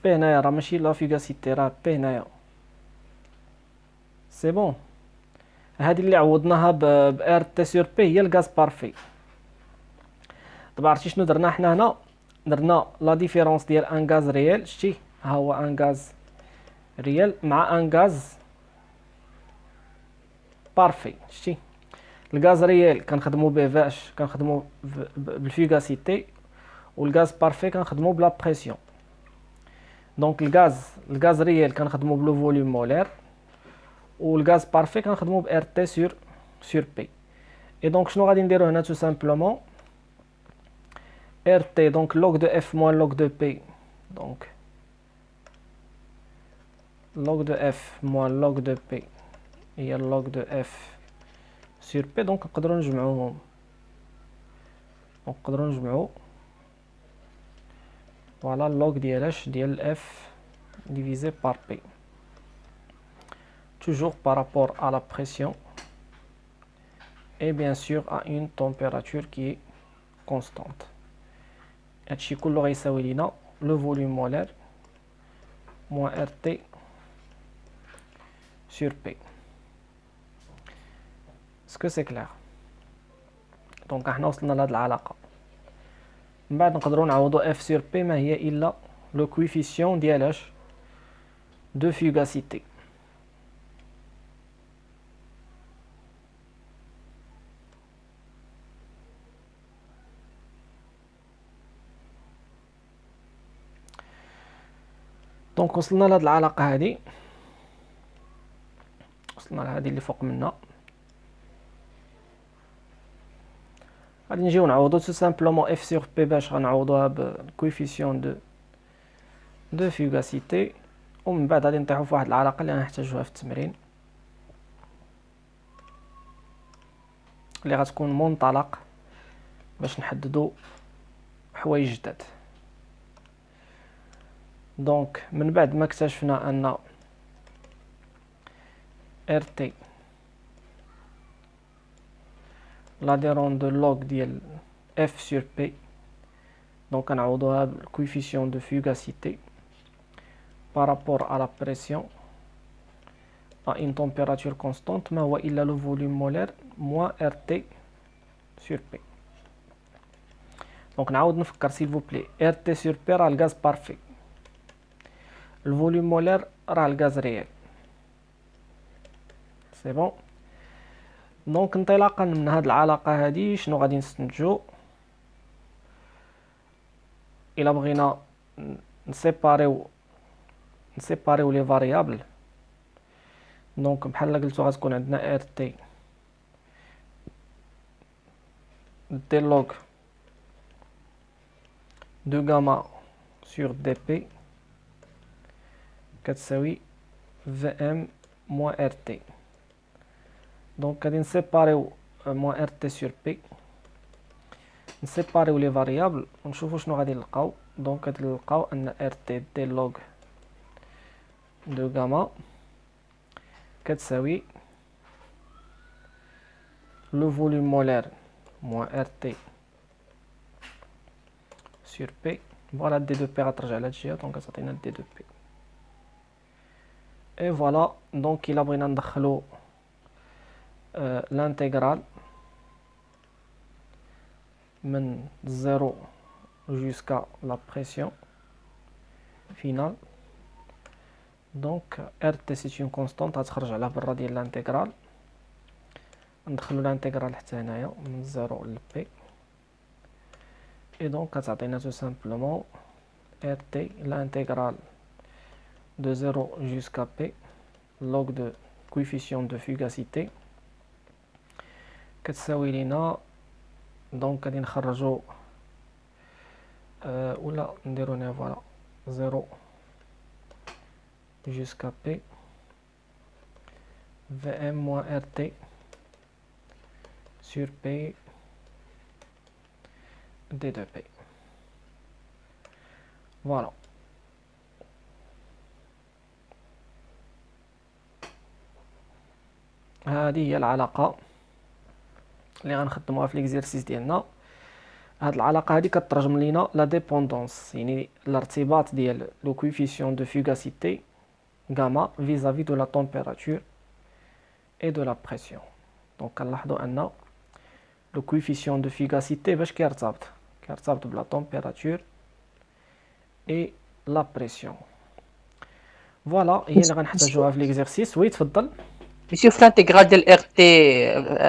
P هنايا راه ماشي لا فيغاسيتي راه P هنايا. سي بون. هادي اللي عوضناها ب RT sur P هي الغاز بارفي. دابا عرفتي شنو درنا حنا هنا؟ درنا لا ديفيرونس ديال ان غاز ريال شتي ها هو ان غاز ريال مع ان غاز بارفي شتي الغاز ريال كنخدمو به فاش كنخدمو بالفيغاسيتي والغاز بارفي كنخدمو بلا بريسيون دونك الغاز ريال كنخدمو بلو فوليوم مولير والغاز بارفي كنخدمو ب RT sur P et donc شنو غادي نديرو هنا tout simplement RT donc log de F moins log de P donc log de F moins log de P هي log de F sur P donc نقدروا نجمعوهم نقدروا نجمعو voilà log ديالاش ديال F divisé par P toujours par rapport à la pression et bien sûr à une température qui est constante. هادشي كله غيساوي لينا le volume molaire moins RT sur P. Est-ce que c'est clair? donc احنا وصلنا لهاد العلاقة. من بعد نقدروا نعوضوا F sur P ما هي إلا le coefficient ديالاش de fugacité. دونك وصلنا لهاد العلاقة هادي وصلنا لهادي اللي فوق منا غادي نجيو نعوضو tout simplement F sur P باش غنعوضوها بالكويفيسيون دو فيغاسيتي ومن بعد غادي نطيحو فواحد العلاقة اللي غنحتاجوها في التمرين اللي غتكون منطلق باش نحددو حوايج جداد. دونك من بعد ما اكتشفنا ان RT l'adhérent de log ديال F sur P donc غنعوضوها بالcoefficient de fugacité par rapport à la pression à une température constante ما هو إلا le volume molaire moins RT sur P. donc نعاود نفكر s'il vous plaît RT sur P راه الغاز بارفي الفوليوم مولير راه الغاز ريال. سي بون. دونك انطلاقا من هاد العلاقه هادي شنو غادي نستنتجو؟ الا بغينا نسيباريو لي فاريابل، دونك بحال قلتو غتكون عندنا ار تي دي لوغ دو غاما سور دي بي كتساوي في ام موان ار تي. دونك غادي نسيباريو موان ار تي سور بي، نسيباريو لي فاريابل ونشوفو شنو غادي نلقاو. دونك غادي نلقاو ان ار تي دي لوغ دو غاما كتساوي لو فوليوم مولير موان ار تي سور بي. فوالا دي دو بي غترجع لهاد الجهه، دونك غتعطينا دي دو بي. اي فوالا. دونك الا بغينا ندخلو l'intégral من 0 jusqu'à la pression finale. Donc RT c'est une constante غتخرج على برا ديال l'intégral. ندخلو l'intégral حتى هنايا من 0 ل P et donc غتعطينا tout simplement RT l'intégral de 0 jusqu'à P log de coefficient de fugacité كتساوي لينا. دونك غادي نخرجو ولا نديرو هنا فوالا 0 jusqu'à P Vm moins RT sur P d2P. Voilà. هذه هي العلاقة اللي غنخدموها في ليكزيرسيس ديالنا. هاد العلاقه هادي كترجم لينا لا ديبوندونس، يعني الارتباط ديال لو كويفيسيون دو فوغاسيتي غاما vis-à-vis de la température et de la pression. دونك كنلاحظوا ان لو كويفيسيون دو فوغاسيتي باش كيرتبط بلا température et la pression. فوالا هي اللي غنحتاجوها في ليكزيرسيس. وي تفضل. Monsieur, في l'intégral ديال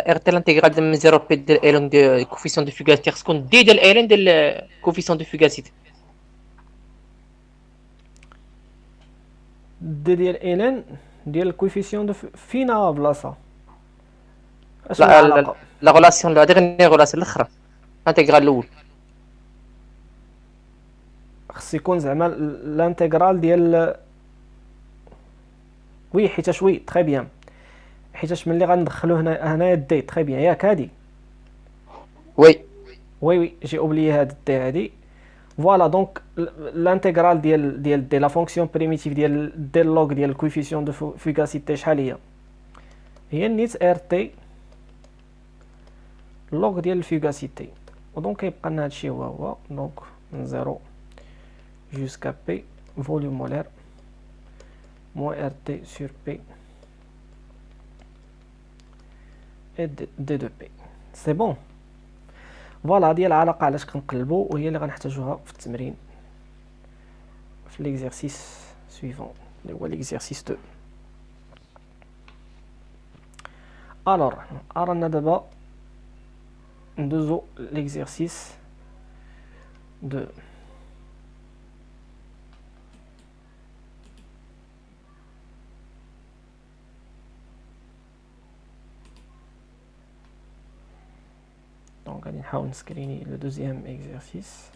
RT l'intégral ديال من 0 بي ديال ايلون ديال كوفيسيون دو فوغاسيتي خصكون دي ديال ايلون ديال كوفيسيون دو فوغاسيتي. دي ديال الين ديال الكويفيسيون دو فينا بلاصه. لا لا غولاسيون لا ديغني غولاسيون الاخرى الانتيغرال الاول خص يكون زعما الانتيغرال ديال وي حيتاش وي تري بيان حيتاش ملي غندخلو هنايا دي تري بيان ياك هادي وي وي جي اوبليي هاد دي هادي. فوالا دونك الانتيغرال ديال دي لا فونكسيون بريميتيف ديال دي لوغ ديال الكويفيسيون دو فوغاسيتي شحال هي نيت ار تي لوغ ديال الفوغاسيتي. ودونك كيبقى لنا هادشي هو دونك من 0 jusqu'à P volume molaire moins RT sur P et D2P. سي بون. فوالا هادي العلاقه علاش كنقلبو وهي اللي غنحتاجوها في التمرين في ليكزيرسيس سويفون اللي هو ليكزيرسيس 2. الوغ رانا دابا ندوزو ليكزيرسيس 2. Donc, on va screener le deuxième exercice.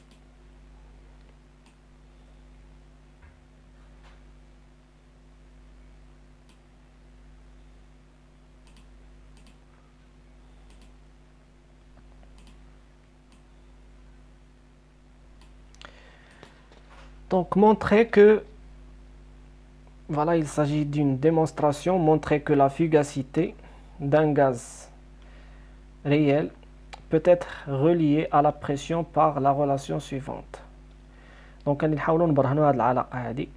Donc, montrer que, voilà, il s'agit d'une démonstration, montrer que la fugacité d'un gaz réel peut être relié à la pression par la relation suivante. Donc غنحاولوا نبرهنوا هذه العلاقه هذه.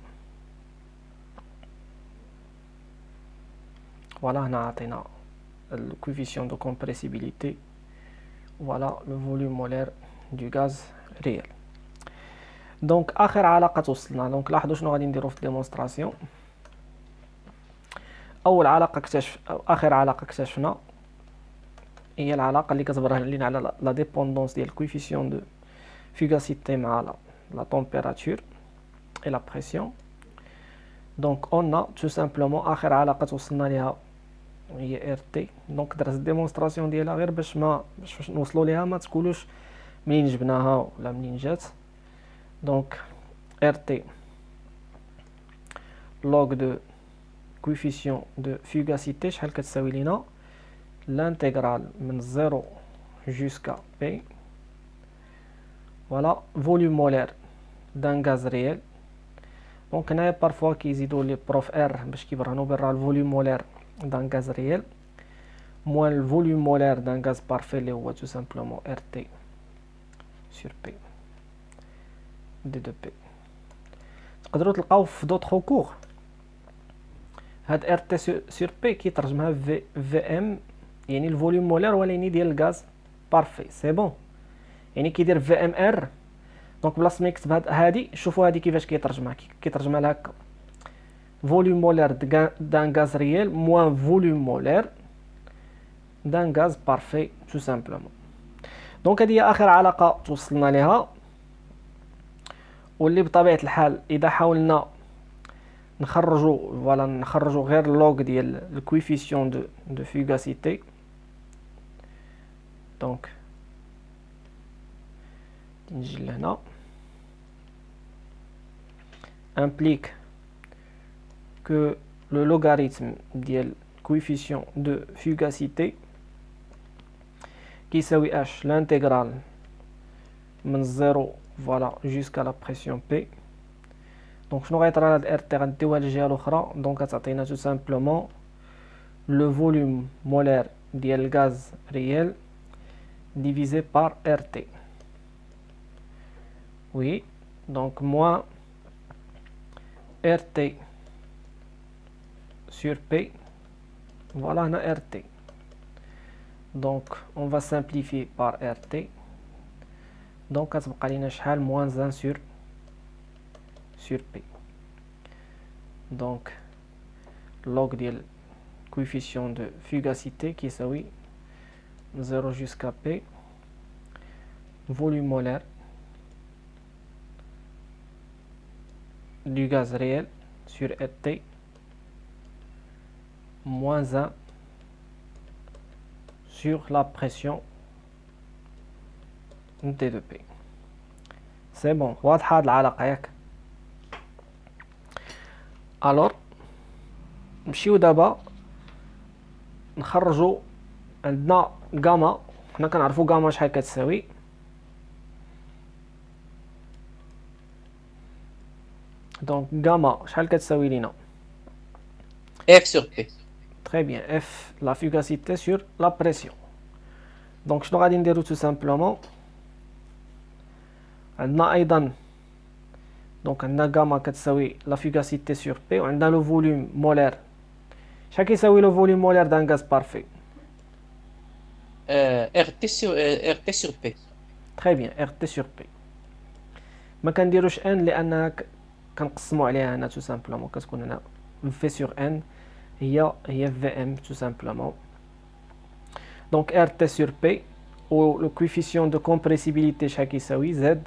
voilà هنا عطينا le coefficient de compressibilité, voilà le volume molaire du gaz réel. دونك اخر علاقه توصلنا. دونك لاحظوا شنو غادي نديرو في الديمونستراسيون. اول علاقه أو اخر علاقه اكتشفنا هي العلاقه اللي كتبرهن لينا على لا ديبوندونس ديال الكويفيسيون دو فوغاسيتي مع لا تمبيراتور اي لا بريسيون. دونك اون تو سامبلومون اخر علاقه توصلنا ليها هي ار تي. دونك درت الديمونستراسيون ديالها غير باش نوصلوا ليها ما تقولوش منين جبناها ولا منين جات. دونك ار تي log de coefficient de fugacité شحال كتساوي لينا l'intégrale من 0 jusqu'à P. Voilà, volume molaire d'un gaz réel. Donc هنايا parfois كيزيدوا لي بروف R باش كيبرهنوا برا الفوليوم مولير d'un gaz réel moins le volume molaire d'un gaz parfait اللي هو tout simplement RT sur P d 2P. تقدروا تلقاو في d'autres cours هاد RT sur P كيترجمها VM يعني الفوليوم مولير ولكن ديال الغاز بارفي. سي بون يعني كيدير في ام ار. دونك بلاص ما يكتب هادي شوفوا هادي كيفاش كيترجمها لها هكا فوليوم مولير دان غاز ريال موان فوليوم مولير دان غاز بارفي تو سامبلومون. دونك هذه هي اخر علاقه توصلنا لها، واللي بطبيعه الحال اذا حاولنا نخرجوا غير لوغ ديال الكويفيسيون دو فوغاسيتي. دونك نجي لهنا implique que le logarithme ديال coefficient de fugacité كيساوي h l'intégrale من 0 voilà jusqu'à la pression P. دونك شنو غيطرى لهاد ار تي غنديوها للجهه الاخرى. دونك غتعطينا tout simplement le volume molaire ديال الغاز ريال divisé par RT. Oui, donc moins RT sur P. Voilà, on a RT. Donc, on va simplifier par RT. Donc, غتبقى لينا شحال moins 1 sur P. Donc, log ديال coefficient de fugacité qui يساوي 0 jusqu'à P volume molaire du gaz réel sur RT moins 1 sur la pression T2P. C'est bon, واضحة هاد العلاقة ياك؟ الوغ نمشيو دابا نخرجو عندنا غاما. حنا كنعرفو غاما شحال كتساوي. دونك غاما شحال كتساوي لينا F sur P. Très bien, F la fugacité sur la pression. Donc شنو غادي نديرو tout simplement عندنا ايضا دونك عندنا غاما كتساوي la fugacité sur P وعندنا لو فوليوم مولير. شحال كيساوي لو فوليوم مولير دان غاز بارفي؟ RT sur P. Très bien, RT sur P. ما كنديروش n لانها كنقسموا عليها هنا tout simplement كتكون هنا v sur n هي vm tout simplement. Donc RT sur P و le coefficient de compressibilité شحال كيساوي z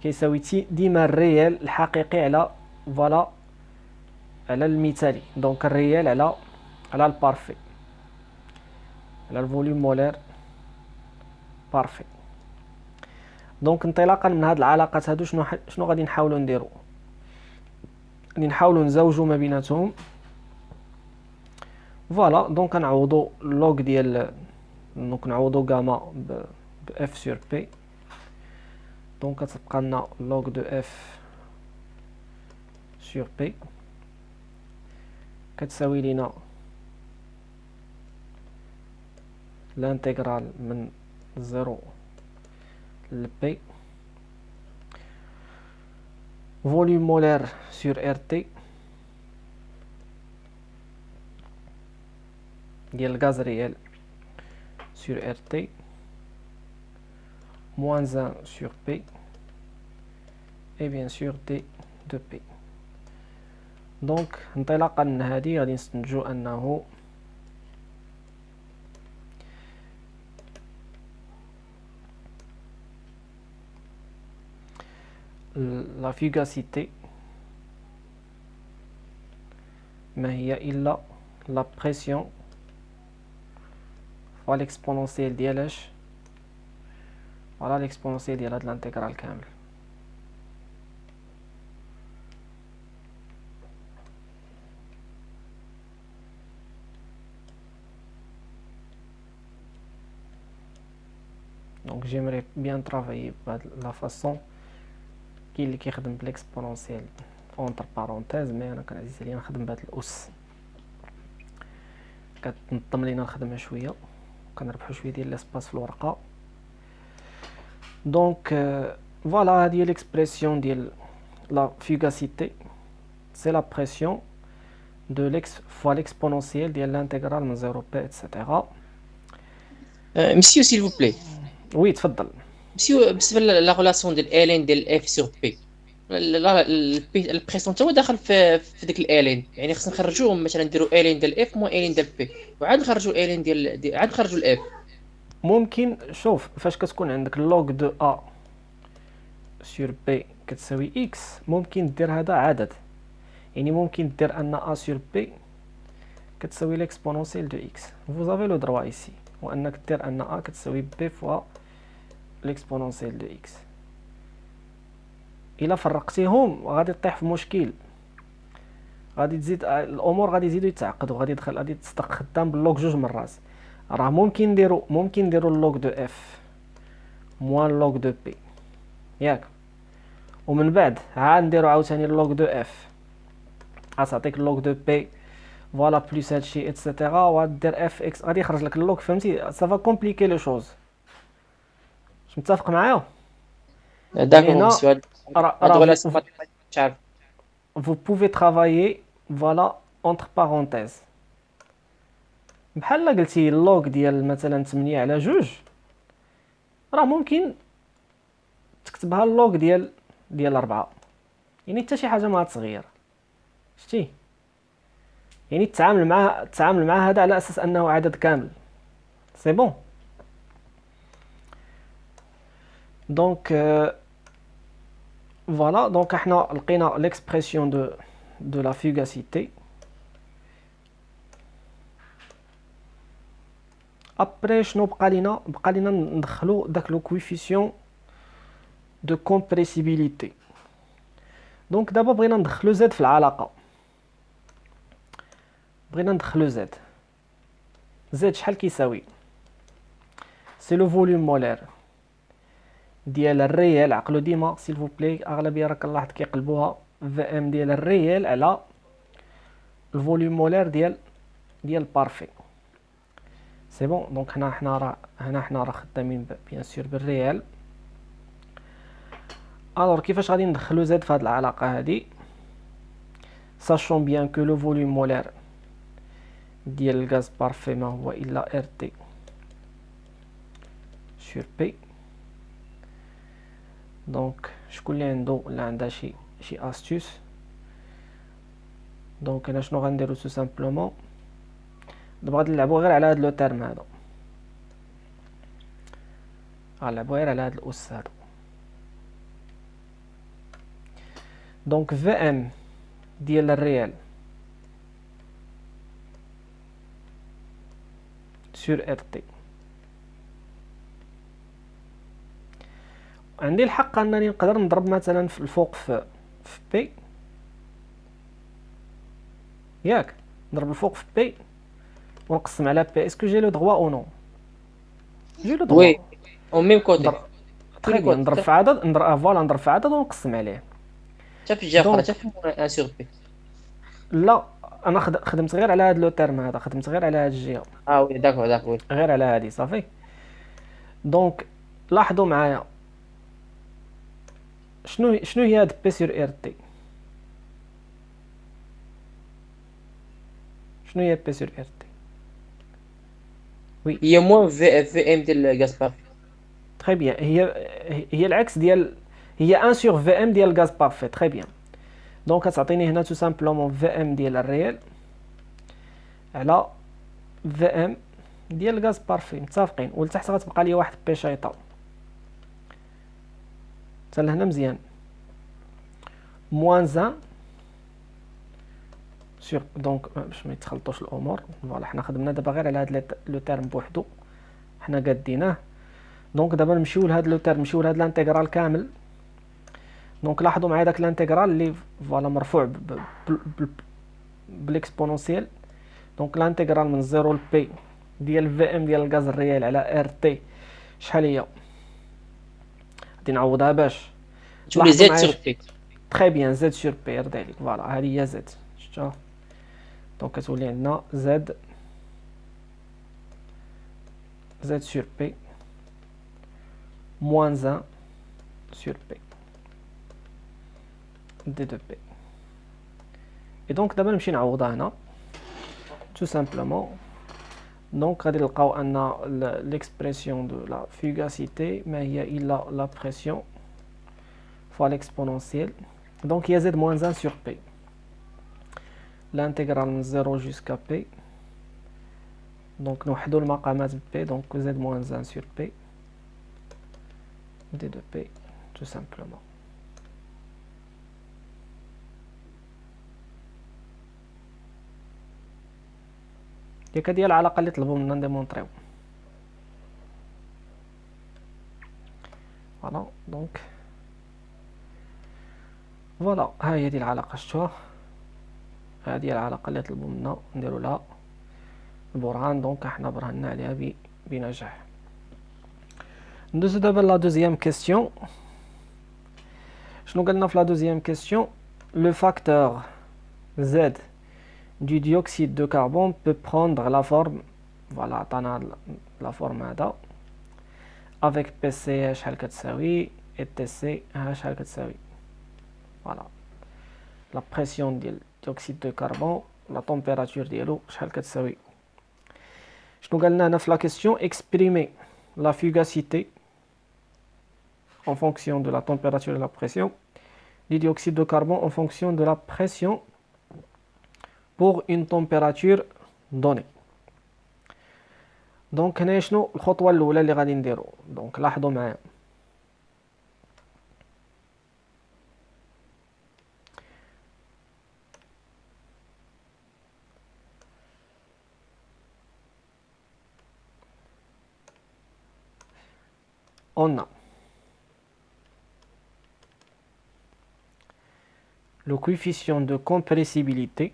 كيساوي ديما الريال الحقيقي على فوالا على المثالي. دونك الريال على البارفي على الفوليوم مولير بارفي. دونك انطلاقا من هاد العلاقات هادو شنو غادي نحاولوا نديرو؟ غادي نحاولوا نزوجوا ما بيناتهم. فوالا دونك كنعوضوا لوغ ديال دونك نعوضوا غاما ب اف سور بي. دونك كتبقى لنا لوغ دو اف سور بي كتساوي لينا الانتغرال من 0 ل بي volume molaire sur RT ديال الغاز ريال sur RT moins 1 sur P et bien sûr d de p. دونك انطلاقا من هذه غادي نستنتجو انه la fugacité ما هي إلا la pression fois l'exponentielle ديالاش voilà l'exponentielle ديال هاد الانتغرال كامل. Donc j'aimerais bien travailler de la façon qu'il كيخدم بالexponentielle entre parenthèses mais انا كان عزيز عليا نخدم بهاد الاس كتنظم لينا الخدمه شويه وكنربحوا شويه ديال لاسباس في الورقه. دونك فوالا هذه هي l'expression ديال la fugacité c'est la pression de x fois l'exponentielle ديال l'intégrale من 0 p etc. مسيو s'il vous plaît. وي تفضل. مسيو بالنسبه لا غولاسيون ديال الين ديال اف سور بي البريسيون تا هو داخل في ديك الالين، يعني خصنا نخرجوه مثلا نديرو الين ديال اف مو الين ديال بي وعاد نخرجو الين ديال عاد نخرجو الاف. ممكن شوف فاش كتكون عندك لوغ دو ا سور بي كتساوي اكس ممكن دير هذا عدد، يعني ممكن دير ان ا سور بي كتساوي ليكسبونونسيال دو اكس. vous avez le droit ici وانك دير ان ا كتساوي بي فوا ليكسبونونسيال دو اكس. الا فرقتيهم غادي تطيح في مشكل، غادي تزيد الامور غادي يزيدوا يتعقدوا، غادي تصدق خدام باللوغ جوج مرات. راه ممكن نديرو اللوغ دو اف موان لوغ دو بي ياك، ومن بعد عاد نديرو عاوتاني اللوغ دو اف غتعطيك اللوغ دو بي فوالا بلس هادشي اتسيتيرا وغادير اف اكس غادي يخرج لك اللوغ. فهمتي سافا كومبليكي لو شوز. واش متفق معايا؟ داكور مسيو هاد غولاسيون تعرف vous pouvez travailler voilà entre parenthèses بحال قلتي اللوغ ديال مثلا 8 على 2 راه ممكن تكتبها اللوغ ديال 4، يعني حتى شي حاجه ما تغير. شتي يعني تتعامل مع هذا على اساس انه عدد كامل. سي بون. دونك فوالا دونك احنا لقينا l'expression de la fugacité. ابري شنو بقى لينا ندخلو داك لو كويفيسيون دو كومبريسيبيليتي. دونك دابا بغينا ندخلو زد في العلاقه، زد شحال كيساوي؟ سي لو فوليوم مولير ديال الريال. عقلو ديما سيل فو بلي اغلبيه راك نلاحظ كيقلبوها في ام ديال الريال على الفوليوم مولير ديال بارفي. سي بون. دونك حنا راه خدامين بيان سور بالريال. الوغ كيفاش غادي ندخلو زد في هاد العلاقه هادي؟ ساشون بيان كو لو فوليوم مولير ديال الغاز بارفي ما هو الا ار تي سور بي. دونك شكون اللي عندها شي استوس؟ دونك انا شنو غنديرو سو سامبلومون دابا غادي نلعبو غير على هاد لو تيرم هذا، غنلعبو غير على هاد الاس هذا. دونك في ام ديال الريال سور ار تي. عندي الحق انني نقدر نضرب مثلا في الفوق في بي ياك، نضرب الفوق في بي ونقسم على بي. اسكو جي لو دروا او نو؟ جي لو دروا. وي او ميم كوتي. تري بيان. نضرب في عدد نضرب في عدد ونقسم عليه. حتى في الجهه الاخرى حتى في ان سور بي. لا انا خدمت غير على هاد لو تيرم هذا، خدمت غير على هاد الجهه. وي داكور غير على هادي صافي. دونك لاحظوا معايا شنو هي هاد بي سور ار تي؟ شنو هي بي سور ار تي؟ وي هي موان في ام ديال غاسبار. تري بيان. هي العكس ديال هي 1 sur VM ديال الغاز بارفي. تري بيان. دونك كتعطيني هنا تو سامبلومون VM ديال الريال على VM ديال الغاز بارفي. متفقين؟ ولتحت غتبقى لي واحد بي شايطه حتى لهنا مزيان. موان 1 سور دونك باش ما يتخلطوش الامور. فوالا حنا خدمنا دابا غير على هذا لو تيرم بوحدو، حنا قاديناه. دونك دابا نمشيو لهاد لو تيرم، نمشيو لهاد الانتيغرال كامل. دونك لاحظوا معايا داك الانتيغرال اللي فوالا مرفوع بالاكسبونونسيال. دونك الانتيغرال من 0 ل بي ديال في ام ديال الغاز الريال على ار تي شحال هي؟ غادي نعوضها باش تولي زد سور بي. تري بيان زد سور بي. رد عليك. فوالا هذه هي زد. شفتها؟ دونك كتولي عندنا زد سور بي موان 1 سور بي دي دو بي. اي دونك دابا نمشي نعوضها هنا tout simplement. Donc غادي نلقاو ان l'expression de la fugacité ما هي الا la pression fois l'exponentielle. Donc هي z moins 1 sur p. L'intégrale من 0 jusqu'à p. Donc نوحدو المقامات ب p. Donc z moins 1 sur p d de p tout simplement. ديك هي العلاقه اللي طلبوا منا نديمونطريو. فوالا دونك فوالا ها هي دي العلاقه. شفتوها؟ هذه العلاقه اللي طلبوا منا نديرو لها البرهان. دونك احنا برهنا عليها بنجاح. ندوزو دابا لا دوزيام كيسيون. شنو قلنا في لا دوزيام كيسيون؟ لو فاكتور Z du dioxyde de carbone peut prendre la forme, voilà, عطانا la forme هذا avec PC شحال كتساوي et TC شحال كتساوي. voilà la pression ديال dioxyde de carbone la température ديالو شحال كتساوي. شنو قالنا هنا في la question؟ exprimer la fugacité en fonction de la température et de la pression du dioxyde de carbone en fonction de la pression pour une température donnée. دونك هنا شنو الخطوه الاولى اللي غادي نديرو؟ دونك لاحظوا معايا on a le coefficient de compressibilité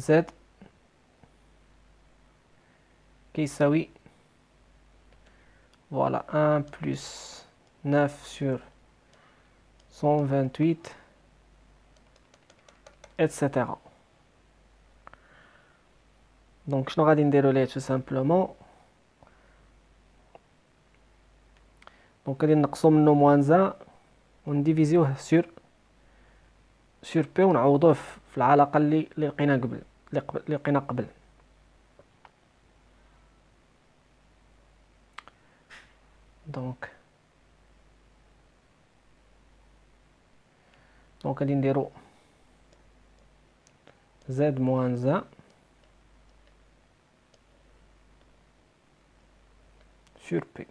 Z كيساوي voilà 1 plus 9 sur 128 etc. دونك شنو غادي نديرو ليه tout simplement؟ دونك غادي نقصو منو موان 1 ونديفيزيوه sur P ونعوضوه في العلاقة اللي لقينا قبل دونك غادي نديرو Z moins 1 sur P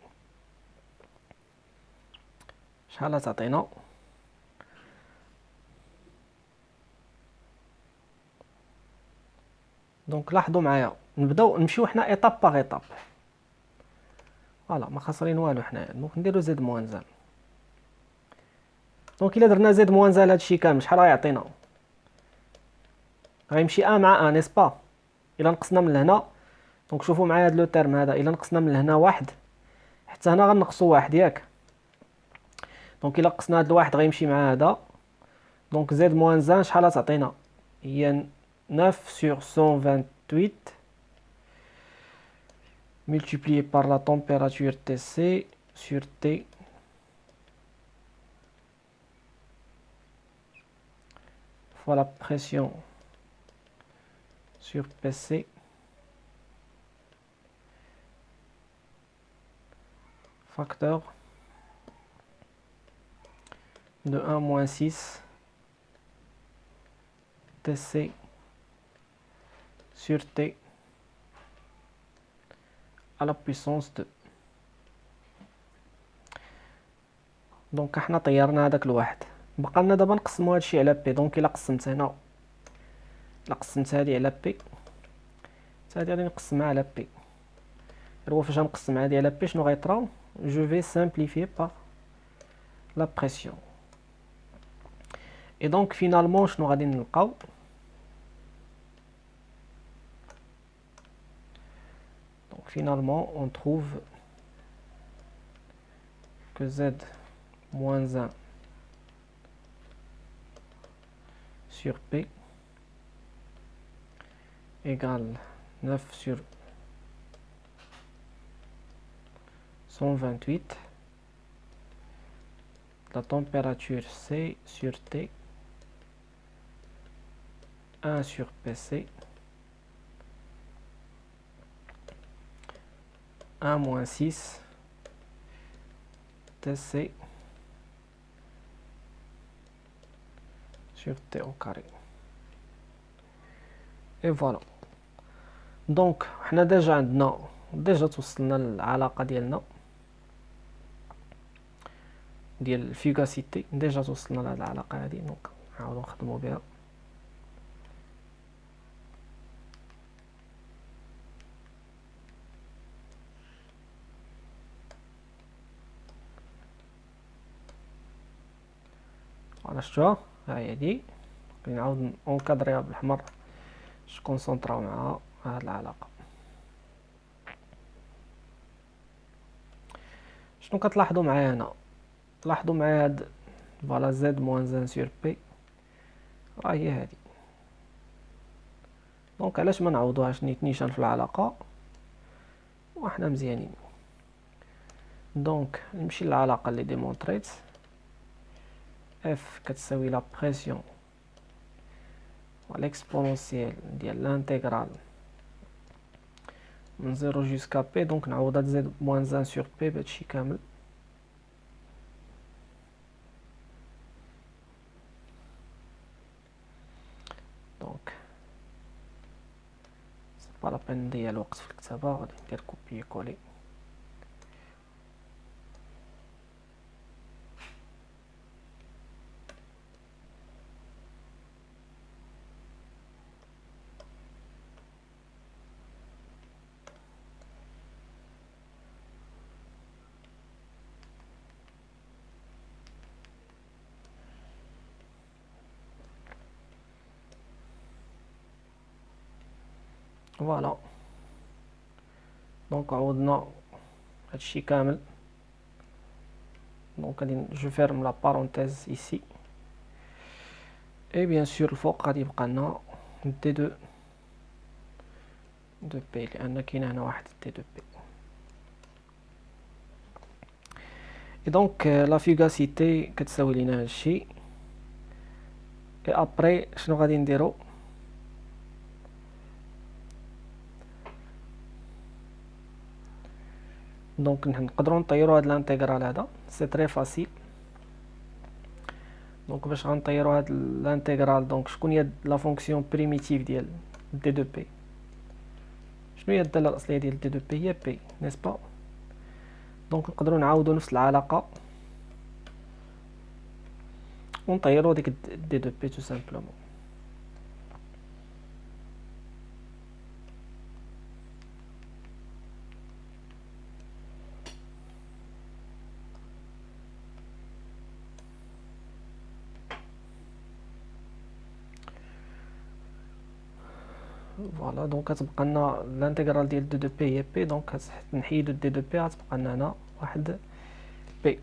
شحال تعطينا؟ دونك لاحظوا معايا نبداو نمشيو حنا ايطاب باغ ايطاب. فوالا ما خاسرين والو حنايا. دونك نديرو زد موان 1. دونك الا درنا زد موان 1 هادشي كامل شحال غيعطينا؟ غيمشي مع نيسبا. الا نقصنا من هنا دونك شوفوا معايا هاد لو تيرم هذا، الا نقصنا من هنا واحد حتى هنا غنقصو واحد ياك. دونك الا قصنا هاد الواحد غيمشي مع هذا. دونك زد موان 1 شحال تعطينا؟ هي 9 sur 128 multiplié par la température TC sur T fois la pression sur PC facteur de 1 moins 6 TC sur T à la puissance 2. دونك احنا طيرنا هذاك الواحد، بقى لنا دابا نقسمو هادشي على بي. دونك الا قسمت هنا، الا قسمت هادي على بي، هادي غادي نقسمها على بي. هو فاش غنقسم هادي على بي شنو غيطراو؟ جو في سامبليفيي بار لا بريسيون. اي دونك فينالمون شنو غادي نلقاو؟ دونك فينالمون اون تروف que Z moins 1 sur P égale 9 sur 128. La température C sur T, 1 sur PC, 1 moins 6 TC sur T au carré. Et voilà. دونك حنا ديجا توصلنا للعلاقة ديالنا ديال الفيغاسيتي، ديجا توصلنا لهاد العلاقة هادي. دونك نعاودو نخدمو بها. فوالا شفتوها، ها هي هادي. نعاود اونكادريها بالحمر باش كونسونطراو مع هاد العلاقة. شنو كتلاحظوا معايا هنا؟ لاحظوا معايا هاد فوالا زد موان 1 سور بي، ها هي هادي. دونك علاش ما نعوضوهاش نيشان في العلاقة وحنا مزيانين؟ دونك نمشي للعلاقة اللي ديمونطريت. اف كتساوي لا بريسيون والاكسبونونسيال ديال لانتيغرال من 0 جوسكا بي. دونك نعوض هاد زد موان 1 سور بي بهادشي كامل. دونك سي با لا بين نضيع الوقت في الكتابة، غادي ندير كوبيي كولي. فوالا دونك عوضنا هادشي كامل. دونك غادي جو فيرم لا بارونتيز ايسي. اي بيان سور الفوق غادي يبقى لنا دي دو بي، لان كاين هنا واحد دي دو بي. اي دونك لا فيغاسيتي كتساوي لينا هادشي. اي ابري شنو غادي نديرو؟ دونك نقدروا نطيروا هاد الانتيغرال هذا، سي تري فاسيل. دونك باش غنطيروا هاد الانتيغرال، دونك شكون هي لا فونكسيون بريميتيف ديال دي دو بي؟ شنو هي الداله الاصليه ديال دي دو بي؟ هي بي، نيسبا؟ دونك نقدروا نعاودوا نفس العلاقه ونطيروا ديك دي دو بي تو سامبلومون. فوالا دونك كتبقى لنا الانتيغرال ديال دي دو بي هي بي. دونك نحيدو دي دو بي، غتبقى لنا هنا واحد بي.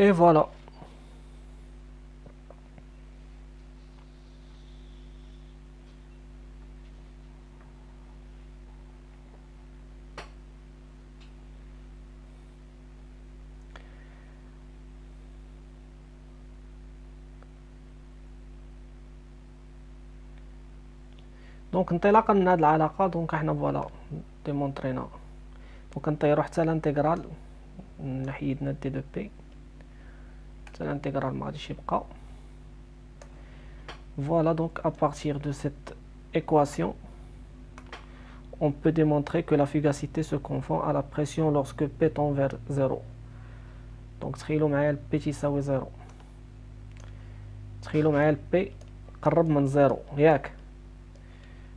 اي فوالا. دونك انطلاقا من هاد العلاقة، دونك احنا فوالا ديمونطرينا. دونك نطيرو حتى الانتيغرال نحيدنا دي دو بي حتى الانتيغرال ما غاديش يبقى. Voilà, donc à partir de cette équation, on peut démontrer que la fugacité se confond à la pression lorsque P tend vers 0. Donc تخيلوا معايا P تساوي 0. تخيلوا معايا P قرب من 0 ياك.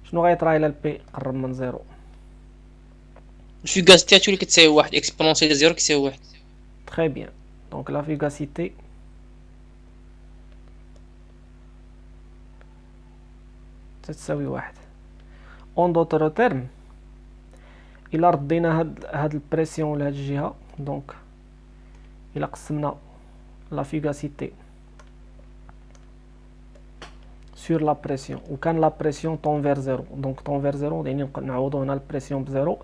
شنو غيطرا الى P قرب من 0؟ الفوغاسيتي تولي كتساوي واحد اكسبونونسيال زيرو كيساوي واحد. Très bien. Donc la fugacité تساوي واحد. En d'autres termes, إلا ردينا هاد البريسيون لهاد الجهة، دونك إلا قسمنا لا فيغاسيتي sur la pression وكان لا بريسيون طون فير زيرو، دونك طون فير زيرو يعني نعوضو هنا البريسيون بزيرو،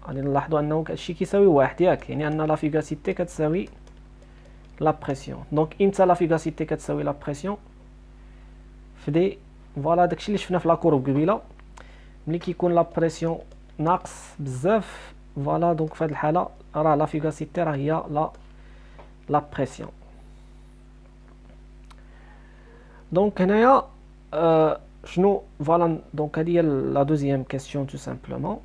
غادي نلاحظو انه هادشي كيساوي واحد ياك، يعني ان لا فيغاسيتي كتساوي لا بريسيون. دونك امتى لا فيغاسيتي كتساوي لا بريسيون؟ فدي فوالا داكشي اللي شفنا في لا كورب قبيله، ملي كيكون لا بريسيون ناقص بزاف فوالا، دونك في هاد الحاله راه لا فيغاسيتي راه هي لا بريسيون. دونك هنايا شنو فوالا، دونك هادي هي لا دوزيام كيسيون تو سامبلومون.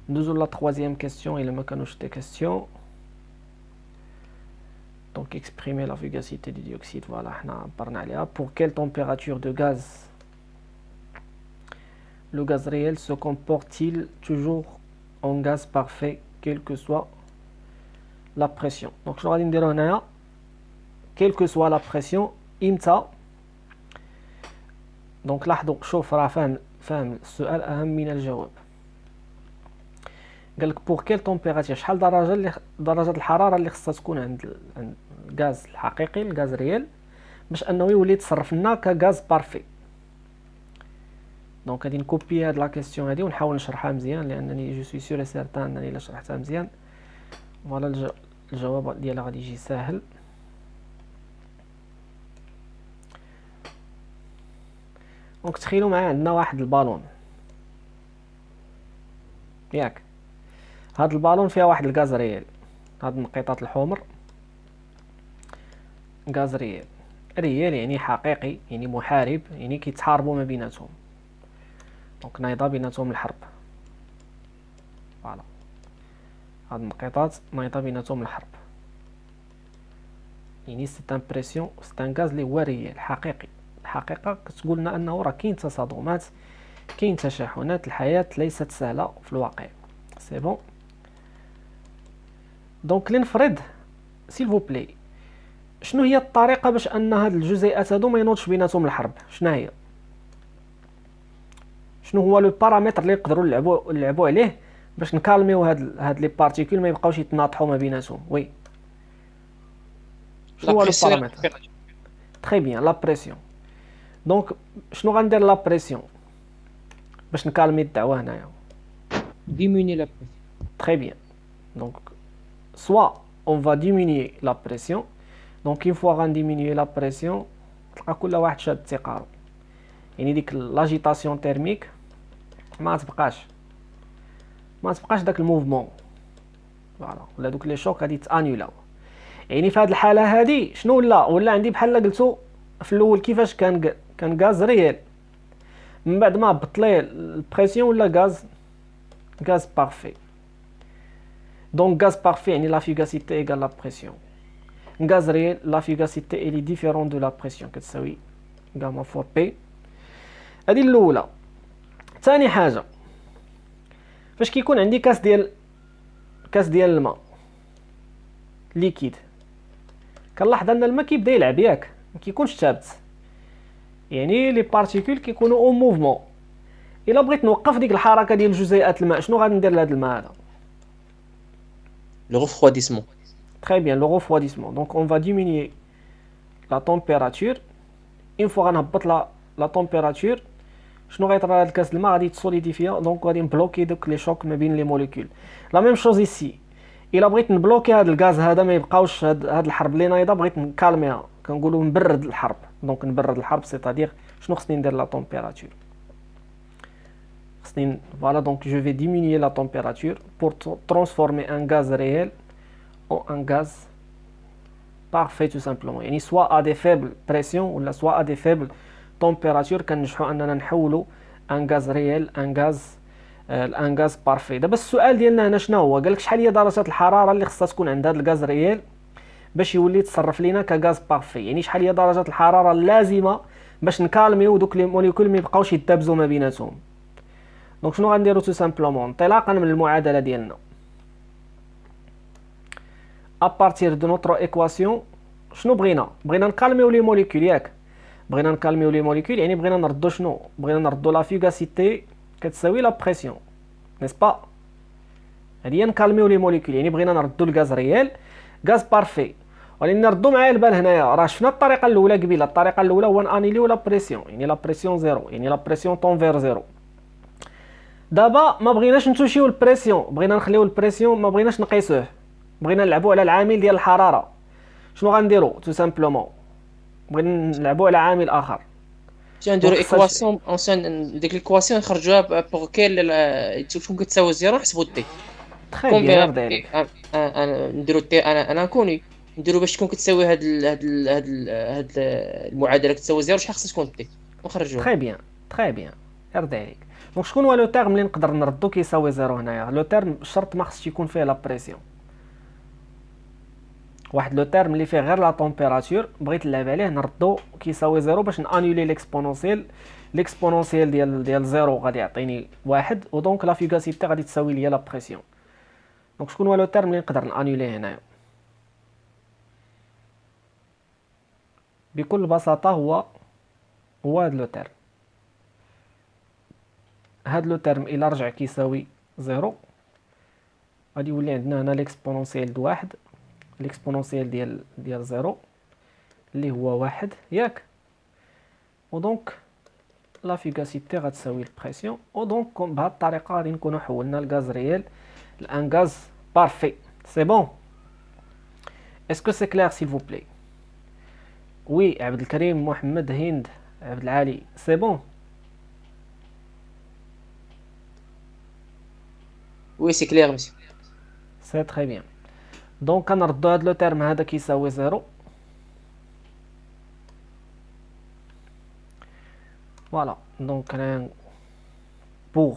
ندوزو لا troisième question إلا ما كانوش دي كيسيون. Donc exprimer la fugacité du dioxyde, voilà, حنا عبرنا عليها. Pour quelle température de gaz le gaz réel se comporte-t-il toujours en gaz parfait quelle que soit la pression? Donc شنو غادي نديرو هنايا؟ quelle que soit la pression إمتى؟ دونك لاحظوا، شوف راه فاهم السؤال أهم من الجواب. قالك بور كيل تومبيراتير، شحال درجة الحرارة اللي خصها تكون عند الغاز الحقيقي، الغاز ريال، باش انه يولي يتصرف لنا كغاز بارفي. دونك غادي نكوبي هاد لا كيسيون هادي ونحاول نشرحها مزيان، لانني جو سوي سور اي سيرتان انني الا شرحتها مزيان فوالا الجواب ديالها غادي يجي ساهل. دونك تخيلوا معايا عندنا واحد البالون ياك، هاد البالون فيها واحد الغاز ريال، هاد النقيطات الحمر غاز ريال يعني حقيقي، يعني محارب، يعني كيتحاربوا ما بيناتهم، دونك نايضه بيناتهم الحرب. فوالا هاد النقيطات نايضه بيناتهم الحرب، يعني سي ان بريسيون، سي ان غاز اللي هو ريال حقيقي. الحقيقه كتقول لنا انه راه كاين تصادمات، كاين تشاحنات، الحياه ليست سهله في الواقع. سي بون. دونك لنفرض سيل فو بلي، شنو هي الطريقه باش ان هاد الجزيئات هادو ما ينوضش بيناتهم الحرب؟ شنو هي؟ شنو هو لو بارامتر اللي نقدروا نلعبوا عليه باش نكالميو هاد لي بارتيكول ما يبقاوش يتناطحوا ما بيناتهم؟ وي شنو هو لو بارامتر؟ تري بيان، لا بريسيون. دونك شنو غندير لا بريسيون باش نكالمي الدعوه هنايا؟ ديموني لا بريسيون. تري بيان. دونك soit on va diminuer la pression. Donc une fois غنديمينيي لا بريسيون تلقى كل واحد شاد اتقارو، يعني ديك لاجيتاسيون تيرميك ما تبقاش داك الموفمون فوالا، ولا دوك لي شوك غادي تانيولاو. يعني في هاد الحاله هادي شنو ولا عندي بحال قلتو في الاول كيفاش كان غاز ريال، من بعد ما هبط ليه البريسيون ولا غاز بارفي. Donc gaz parfait يعني la fugacité égale la pression. Gaz réel la fugacité elle est différente de la pression كتساوي gamma fois P. هذه الأولى. ثاني حاجة، فاش كيكون عندي كاس ديال الماء ليكيد، كنلاحظ ان الماء كيبدا يلعب ياك، ما كيكونش ثابت، يعني لي بارتيكول كيكونوا اون موفمون. الا بغيت نوقف ديك الحركة ديال جزيئات الماء، شنو غادي ندير لهاد الماء هذا؟ Le refroidissement. Très bien, le refroidissement. Donc on va diminuer la température. Une fois غنهبط la température، شنو غيطرى لهاد الكاس الماء؟ غادي يتسوليديفيا، دونك غادي نبلوكي دوك لي شوك ما بين لي موليكول. لا ميم شوز ايسي، الا بغيت نبلوكي هاد الغاز هذا ما يبقاوش هاد الحرب اللي نايضه، بغيت نكالميها، كنقولوا نبرد الحرب. دونك نبرد الحرب سيتادير شنو خصني ندير؟ لا température Voilà, donc je vais diminuer la température pour transformer un gaz réel en un gaz parfait tout simplement. يعني soit à des faibles pressions ou soit à des faibles températures كنجحوا اننا نحولوا un gaz réel ان غاز بارفي. دابا السؤال ديالنا هنا شنو هو؟ قالك شحال هي درجه الحراره اللي خصها تكون عند هذا الغاز ريال باش يولي يتصرف لينا كغاز بارفي، يعني شحال هي درجه الحراره اللازمه باش نكالميو دوك لي موليكول ما يبقاوش يتابزوا ما بيناتهم. دونك شنو غنديرو تو سامبلومون انطلاقا من المعادله ديالنا ا بارتير دو نوتر ايكواسيون شنو بغينا نكالميو لي موليكول ياك، بغينا نكالميو لي موليكول يعني بغينا نردو شنو، بغينا نردو لا فيغاسيتي كتساوي لا بريسيون نيس با، هادي هي نكالميو لي موليكول يعني بغينا نردو الغاز ريال غاز بارفي. ولكن نردو معايا البال هنايا راه شفنا الطريقه الاولى قبيله، الطريقه الاولى هو نانيليو لا بريسيون يعني لا بريسيون زيرو يعني لا بريسيون طون فير زيرو. دابا ما بغيناش نتوشيو البريسيون، بغينا نخليو البريسيون ما بغيناش نقيسوه، بغينا نلعبوا على العامل ديال الحراره. شنو غنديرو تو سامبلومون بغينا نلعبوا على عامل اخر. نديرو ايكواسيون اونسيان ديك ليكواسيون نخرجوها بوغ كيل تكون كتساوي زيرو نحسبوا دي تري كون بيان رد عليك. نديرو تي انا كوني نديرو باش تكون كتساوي هاد المعادله كتساوي زيرو شحال خصها تكون تي ونخرجوها. تري بيان تري بيان رد عليك. دونك شكون هو لو تيرم اللي نقدر نردو كيساوي زيرو هنايا؟ لو تيرم الشرط ما خصش يكون فيه لا بريسيون، واحد لو تيرم اللي فيه غير لا طومبيراتور بغيت نلعب عليه نردو كيساوي زيرو باش نانيولي ليكسبونونسيال. ليكسبونونسيال ديال زيرو غادي يعطيني واحد ودونك لا فيغاسيتي غادي تساوي ليا لا بريسيون. دونك شكون هو لو تيرم اللي نقدر نانيوليه هنايا؟ بكل بساطه هو هاد لو تيرم. هاد لو تيرم الى رجع كيساوي زيرو غادي يولي عندنا هنا ليكسبونونسيال د واحد، ليكسبونونسيال ديال زيرو اللي هو واحد ياك، ودونك لا فيغاسيتي غتساوي البريسيون. ودونك بهاد الطريقه غادي نكونوا حولنا الغاز ريال لان غاز بارفي. سي بون؟ اسكو سي كلير سيل فو بلي؟ وي عبد الكريم محمد هند عبد العالي سي بون؟ وي سي كلير مسيو. سي تري بيان. دونك كنردو هاد لو تيرم هذا كيساوي زيرو. Voilà, donc pour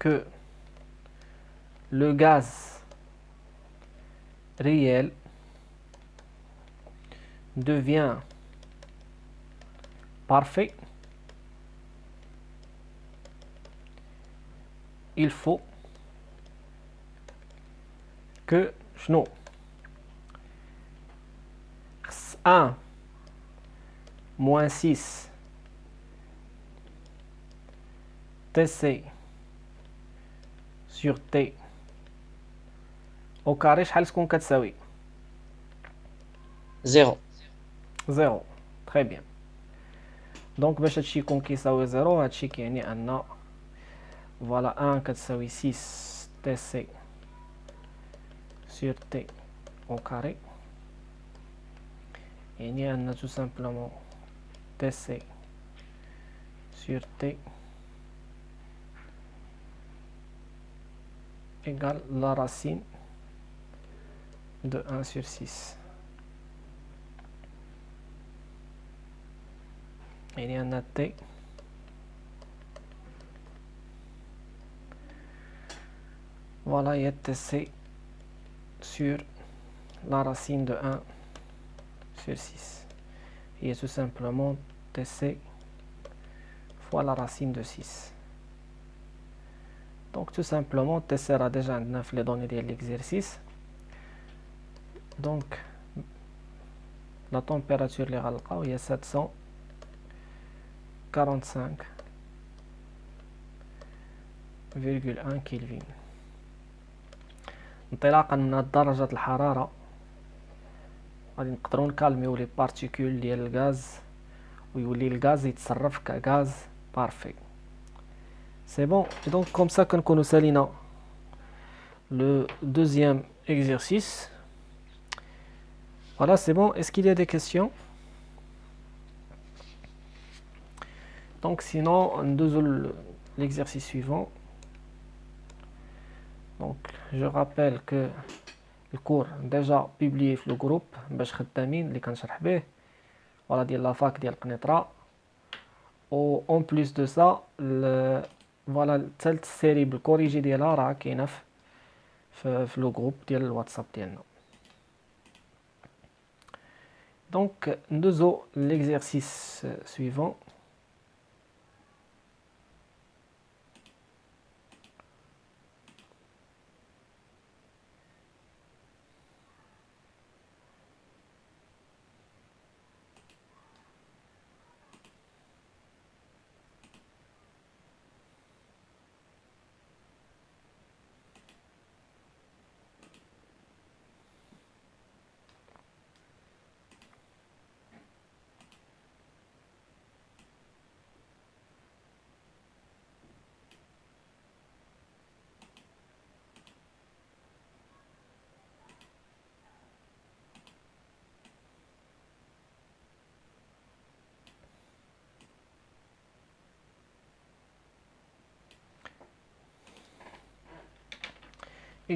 que le gaz réel devient parfait, il faut que 1 moins 6 TC sur T au carré شحال تكون كتساوي؟ زيرو. زيرو. تري بيان. دونك باش هادشي يكون كيساوي زيرو هادشي كيعني ان فوالا 1 كتساوي 6 TC sur T au carré يعني أن tout simplement TC sur T égale la racine de 1 sur 6. يعني أن T voilà il y a TC sur la racine de 1 sur 6 et tout simplement TC fois la racine de 6. Donc tout simplement TC sera déjà عندنا في les données de l'exercice. Donc la température اللي غنلقاو هي 745,1 كلفين. انطلاقا من درجة الحرارة غادي نقدروا نكالميو لي بارتيكول ديال الغاز ويولي الغاز يتصرف كغاز بارفي. سي بون. Et donc comme ça كنكونوا سالينا le deuxième exercice. Voilà, c'est bon. Est-ce qu'il y a des questions? Donc sinon, l'exercice suivant. Donc je rappelle que le cours déjà publié في le groupe باش خدامين اللي كنشرح به ولا ديال لا فاك ديال قنيطرة. و en plus de ça فوالا الثالث سيري بالكوريجي ديالها راه كاينه في لو جروب ديال الواتساب ديالنا. دونك ندوزو l'exercice suivant.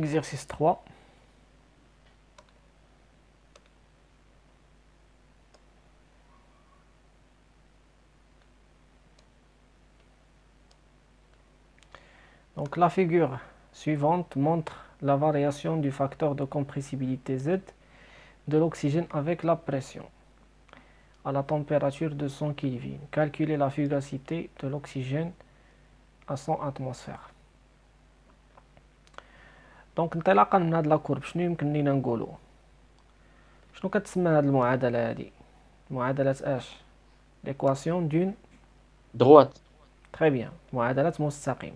Exercice 3. Donc la figure suivante montre la variation du facteur de compressibilité Z de l'oxygène avec la pression à la température de 100 Kelvin. Calculer la fugacité de l'oxygène à 100 atmosphères. دونك انطلاقا من هاد لاكورب شنو يمكن لينا نقولو؟ شنو كتسمى هاد المعادله هادي؟ معادله اش؟ ليكواسيون دون droite. تري بيان، معادله مستقيم.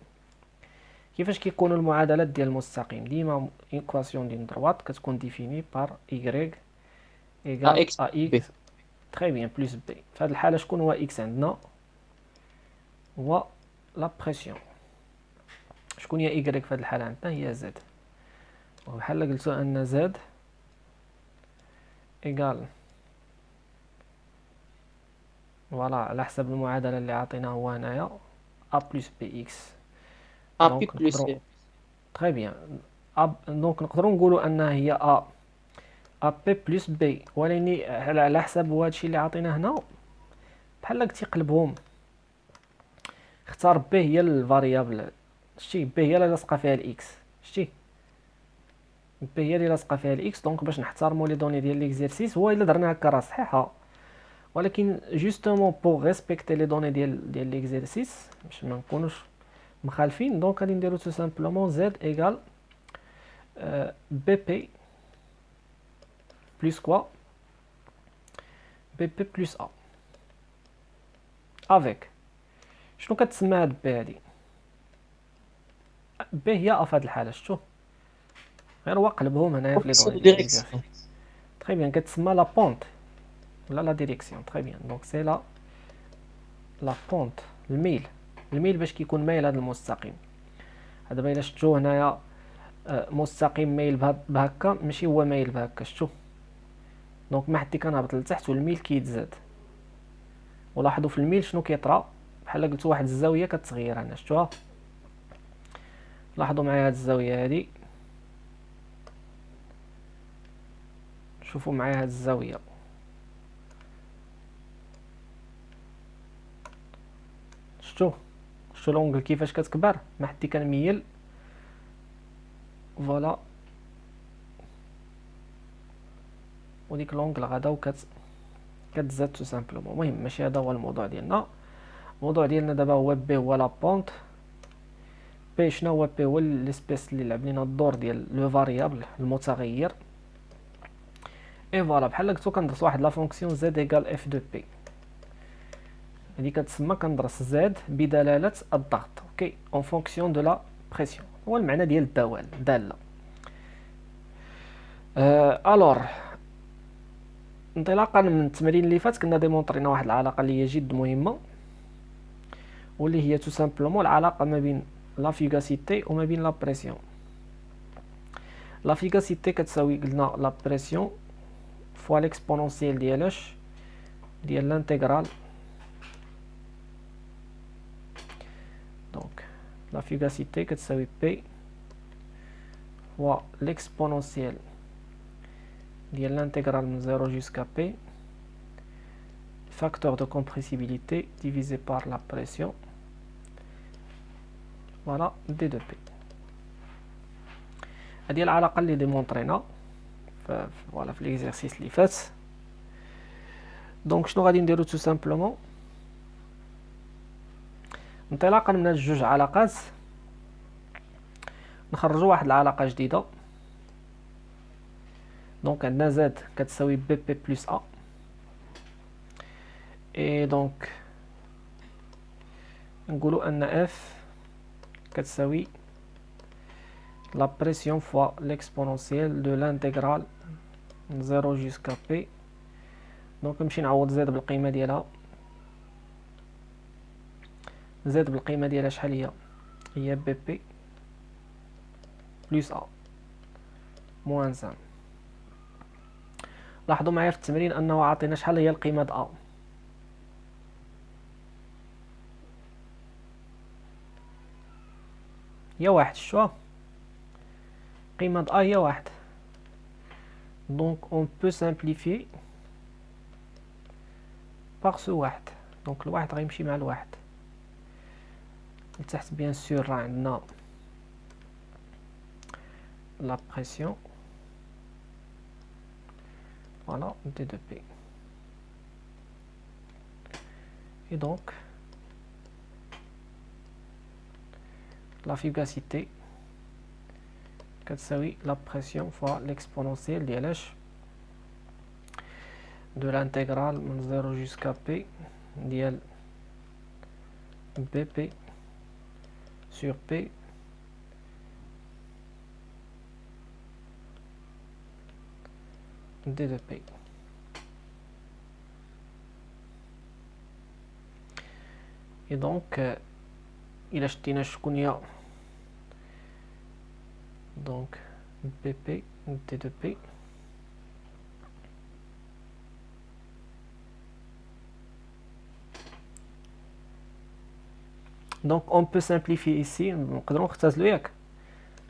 كيفاش كيكونوا المعادلات ديال المستقيم؟ ديما ايكواسيون دون دروات كتكون ديفيني بار y ايكال AX B. ax تري بيان بلس b. في هاد الحاله شكون هو x عندنا؟ هو لا بريسيون. شكون هي y في هاد الحاله عندنا؟ هي z. وبحال قلتو ان z ايكال فوالا على حسب المعادله اللي عطيناها هو هنايا a بلس bx. A دونك plus نقدروا C. تري بيان دونك نقدروا نقولوا انها هي a b بلس b، ولكن على حسب هادشي اللي عطيناه هنا بحال قلتي قلبهم. اختار b هي الفاريابل، شتي b هي اللي لاصقه فيها الاكس، شتي b هي اللي لاصقه فيها الاكس. دونك باش نحترموا لي دوني ديال ليكزيرسيس هو الا درنا هكا راه صحيحه، ولكن جوستومون بوغ ريسبكتي لي دوني ديال ليكزيرسيس باش ما نكونوش مخالفين، دونك غادي نديرو تو سامبلومون z ايكال بي بي بلس كوا بي بي بلس ا افيك شنو كتسمى هاد بي هادي؟ بي هي ا في هاد الحاله، شتو غير هو قلبهم هنايا في لي Coefficient دوني de ديال direction. ليكزيرسيس. تري بيان كتسمى لا بونت ولا لا ديريكسيون. تري بيان دونك سي لا بونت، الميل باش كيكون مايل هذا المستقيم. هذا دابا الا شفتو هنايا مستقيم مايل بهكا، ماشي هو مايل بهكا، شفتو؟ دونك ما حدي كنهبط لتحت والميل كيتزاد. ولاحظوا في الميل شنو كيطرا؟ بحال قلتو واحد الزاويه كتغير هنا، شفتوها؟ لاحظوا معايا هاد الزاويه هادي، شوفوا معايا هاد الزاويه، شفتو لونغل كيفاش كتكبر؟ ما حدي كنميل فوالا، وديك لونغل غدا كتزاد تو سامبلومون. المهم ماشي هذا هو الموضوع ديالنا. الموضوع ديالنا دابا هو بي هو لا بونت. بي شنو هو؟ بي هو ليسبيس اللي لعب لينا الدور ديال لو فاريابل المتغير. اي فوالا بحال قلتو كندرس واحد لا فونكسيون زد ايكال اف دو بي، هادي كتسمى كندرس زد بدلاله الضغط، اوكي، اون فونكسيون دو لا بريسيون، هو المعنى ديال الداله. الور انطلاقا من التمرين اللي فات كنا ديمونطرينا واحد العلاقه اللي هي جد مهمه، واللي هي تو سامبلومون العلاقه ما بين لا فيغاسيتي وما بين لا بريسيون. لا فيغاسيتي كتساوي قلنا لا بريسيون فوا ليكسبونونسيال ديال لانتيغرال la fugacité كتساوي P fois l'exponentielle ديال l'intégrale من 0 jusqu'à P facteur de compressibilité divisé par la pression, voilà d de P. هذه العلاقة اللي ديمونطرينا voilà في l'exercice اللي فات. دونك شنو غادي نديرو tout simplement انطلاقا من هاد جوج علاقات نخرجوا واحد العلاقة جديدة. دونك عندنا زد كتساوي بي بي بلس ا اي دونك نقولوا ان اف كتساوي la pression fois l'exponentielle de l'intégrale 0 jusqu'à P. دونك نمشي نعوض زد بالقيمة ديالها. زد بالقيمة ديالها شحال هي بي بي بلس ا موان 1. لاحظوا معايا في التمرين انه عطينا شحال هي القيمة د ا. هي واحد، شتوها قيمة د ا هي واحد. دونك on peut simplifier par ce واحد. دونك الواحد غيمشي مع الواحد لتحت. بيان سور راه عندنا لا بريسيون voilà d de P. Et donc la fugacité كتساوي la pression fois l'exponentielle ديال de l'intégrale من 0 jusqu'à P ديال BP sur P d de P. Et donc إلا شدينا شكون هي donc BP d de P donc on peut simplifier ici. نقدروا نختزلوا ياك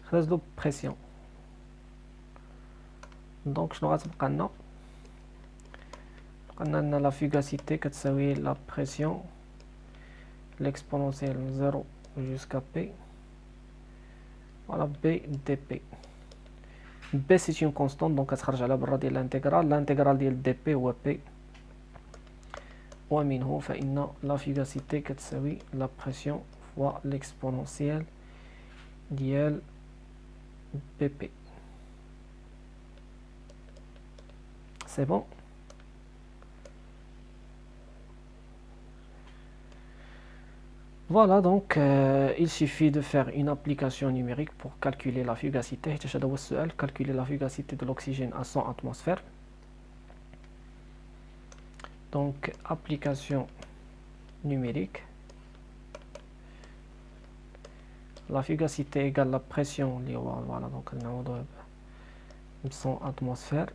نختزلوا pression. دونك شنو غتبقى لنا؟ بقى لنا لا فugacité كتساوي لا بريسيون l'exponentielle من 0 jusqu'à P voilà B dP. B c'est une constante donc كتخرج على برا ديال الانتيغرال ديال dP هو P ومنه فإن لا fugacité كتساوي لا pression fois l'exponentielle ديال BP. C'est bon. Voilà donc il suffit de faire une application numérique pour calculer la fugacité. Calculer la fugacité de l'oxygène à 100 atmosphères. Donc application numérique. La fugacité égale la pression. Voilà donc 100 atmosphères.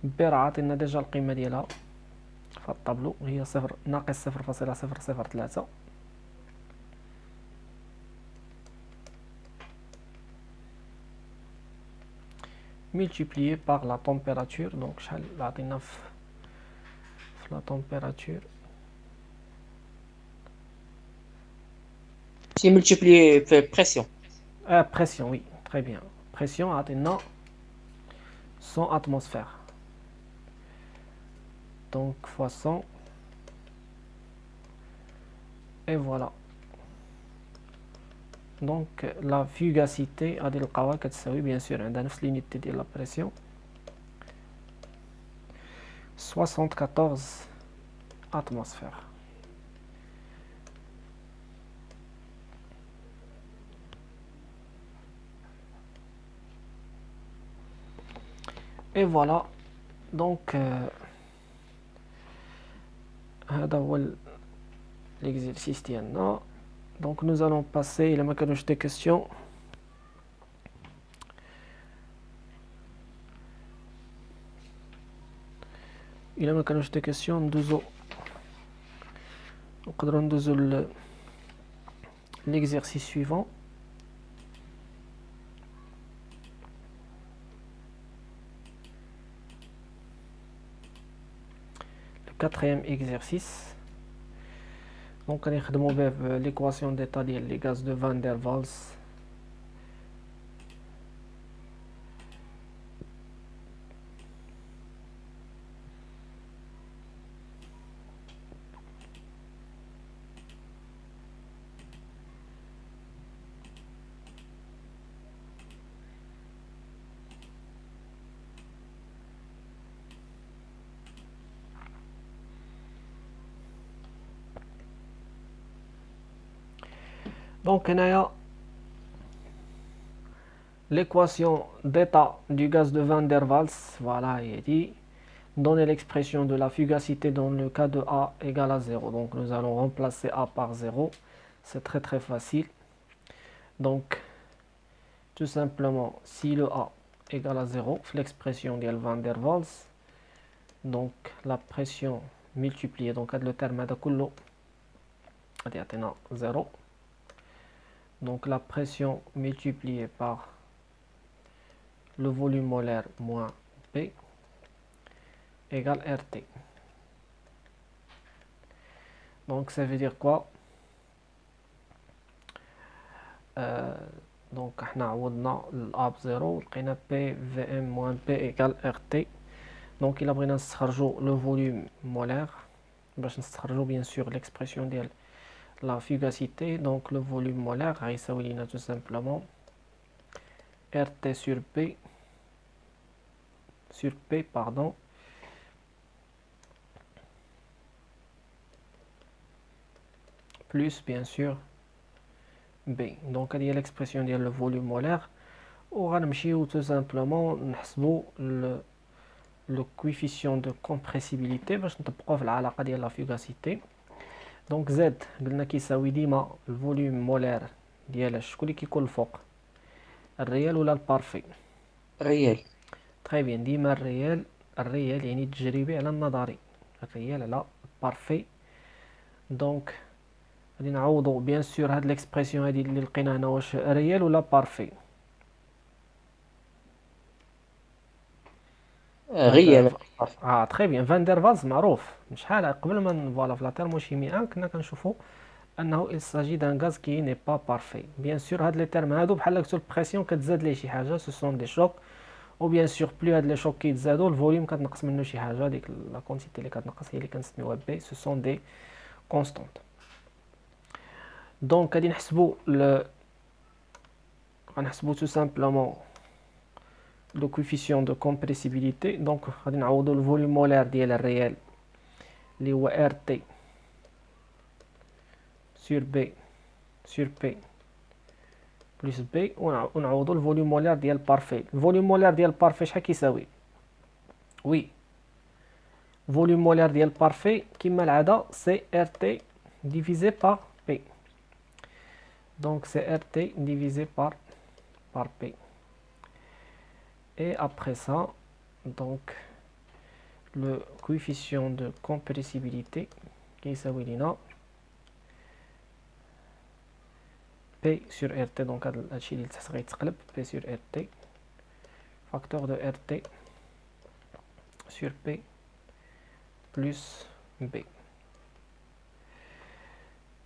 B راه عطينا ديجا القيمة ديالها في الطابلو هي صفر ناقص 0.003. multiplié par la température. donc شحال عطينا في la température C'est multiplié par pression. pression, oui, très bien. Pression عطينا 100 atmosphères. Donc fois 100 et voilà. Donc la fugacité غادي نلقاوها كتساوي bien sûr عندها نفس l'unité ديال la pression 74 atmosphères. Et voilà donc هذا هو l'exercice ديالنا. donc nous allons passer إلى ما كانوش des questions. إلى ما كانوش des questions ندوزو نقدروا ندوزو l'exercice suivant. Le quatrième exercice. Donc, on a l'équation d'état des gaz de Van der Waals. Donc, on a l'équation d'état du gaz de Van der Waals. Voilà, il est dit. Donner l'expression de la fugacité dans le cas de A égale à 0. Donc, nous allons remplacer A par 0. C'est très très facile. Donc, tout simplement, si le A égale à 0, l'expression de Van der Waals, donc la pression multipliée, donc le terme de كله يعطينا 0. Donc la pression multipliée par le volume molaire moins P égale RT. Donc ça veut dire quoi? Donc احنا عوضنا الA ب0 لقينا P VM moins P égale RT. Donc il a بغينا نستخرجوا le volume molaire باش نستخرجوا bien sûr l'expression ديال la fugacité. Donc le volume molaire غيساوي لينا tout simplement RT sur P pardon plus bien sûr B. Donc هذه هي l'expression ديال le volume molaire. وغنمشيو tout simplement نحسبوا le coefficient de compressibilité باش نطبقوه في العلاقة ديال la fugacité. Donc Z قلنا كيساوي ديما الفوليوم مولير ديال شكون اللي كيكون الفوق، الريال ولا البارفي؟ ريال. تري بيان، ديما الريال يعني التجريبي على النظري، الريال على البارفي. دونك غادي نعوضو بيان سور هاد ليكسبرسيون هادي اللي لقينا هنا واش ريال ولا بارفي؟ ريال. تري بيان. فان دير فالز معروف من شحال قبل ما فوالا في لا تيرموشيمي 1 كنا كنشوفو انه il s'agit d'un gaz qui n'est pas parfait. بيان سور هاد لي تيرم هادو بحال كتو البريسيون كتزاد ليه شي حاجه، سو سون دي شوك، و بيان سور بلو هاد لي شوك كيتزادو الفوليوم كتنقص منه شي حاجه، ديك لا كونتيتي اللي كتنقص هي اللي كنسميوها بي، سو سون دي كونستانت. دونك غادي غنحسبو tout simplement le coefficient de compressibilité. Donc غادي نعوضو الفوليوم مولار ديال الريال اللي هو RT sur P plus B، ونعوضو الفوليوم مولار ديال بارفي. الفوليوم مولار ديال بارفي شحال كيساوي؟ وي، فوليوم مولار ديال بارفي كما العادة سي RT divisé par P. Donc c'est RT divisé par P. Et après ça, donc le coefficient de compressibilité qui est P sur RT. Donc P sur RT, facteur de RT sur P plus B.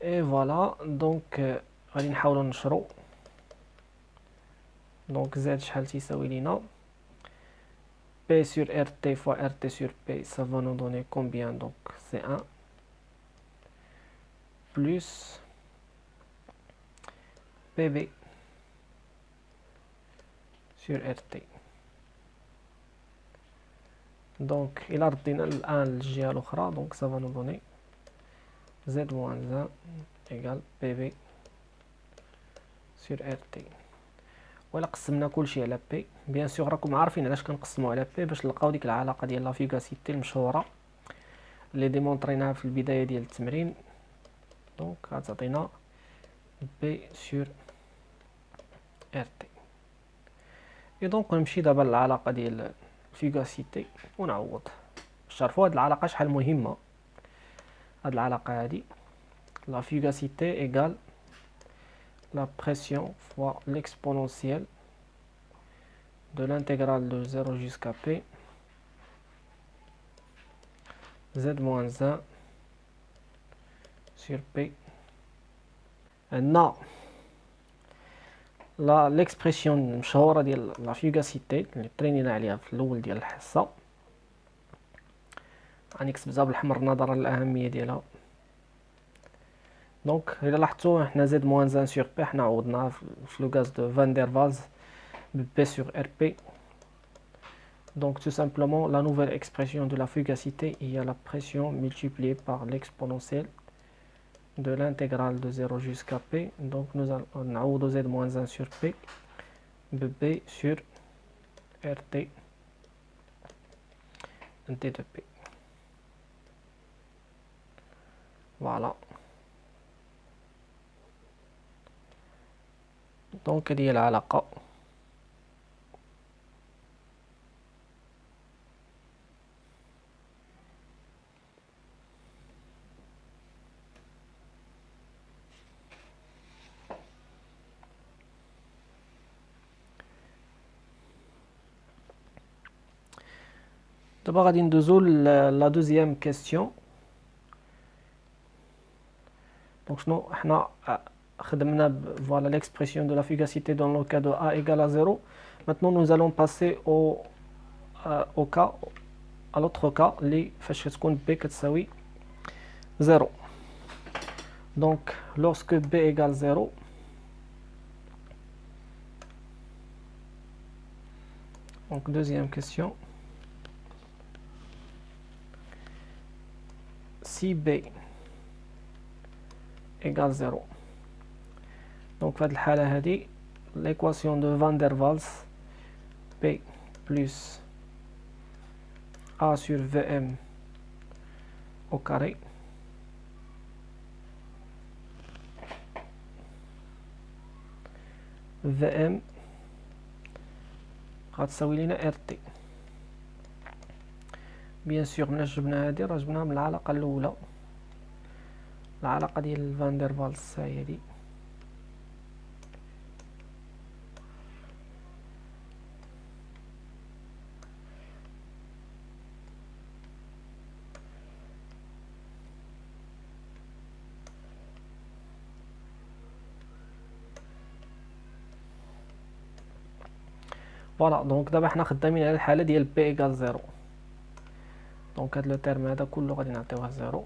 Et voilà, donc غادي نحاولوا نشرو. Donc Z شحال تيساوي لينا؟ P sur RT fois RT sur P, ça va nous donner combien? Donc c'est 1 plus PB sur RT. Donc il a ردينا الآن للجهة الأخرى، donc ça va nous donner Z moins 1 égale PB sur RT. ولا قسمنا كلشي على بي، بيان سور راكم عارفين علاش كنقسمو على بي، باش نلقاو ديك العلاقه ديال لا فيغاسيتي المشهوره اللي ديمونطريناها في البدايه ديال التمرين. دونك غتعطينا بي سور ار تي. اي دونك نمشي دابا للعلاقه ديال الفيغاسيتي ونعوض باش تعرفوا هاد العلاقه شحال مهمه. هاد العلاقه هادي لا فيغاسيتي ايغال la pression fois l'exponentielle de l'intégrale de 0 jusqu'à P, Z moins 1 sur P. Maintenant, l'expression المشهورة ديال la fugacité اللي ترينينا عليها في الأول ديال الحصة، غنكتبها بالحمر نظرا للأهمية ديالها. دونك إلا لاحظتوا حنا Z moins 1 sur P حنا عوضناها في لو غاز دو فان دير فالز ب P sur RP. Donc tout simplement, la nouvelle expression de la fugacité, il y a la pression multipliée par l'exponentielle de l'intégrale de 0 jusqu'à P. Donc nous allons Z moins 1 sur P, B sur RT, T de P. Voilà. Donc هذه هي العلاقة. دابا غادي ندوزو لا دوزيام كيستيون. دونك شنو حنا خدمنا voilà l'expression de la fugacité dans le cas de A égale à 0. Maintenant nous allons passer au cas, à l'autre cas اللي فاش تكون B كتساوي 0. Donc lorsque B égale 0, donc deuxième question, si B égale 0, donc في هذه الحالة هذه l'équation de Van der Waals P plus A sur Vm au carré Vm غتساوي لنا RT. بيان سور ملي جبنا هادي راه جبناها من العلاقة الأولى، العلاقة ديال فان دير فالز هي هادي. فوالا دونك دابا حنا خدامين على الحالة ديال بي ايكال زيرو. دونك هاد لو تيرم هذا كله غادي نعطيوه زيرو.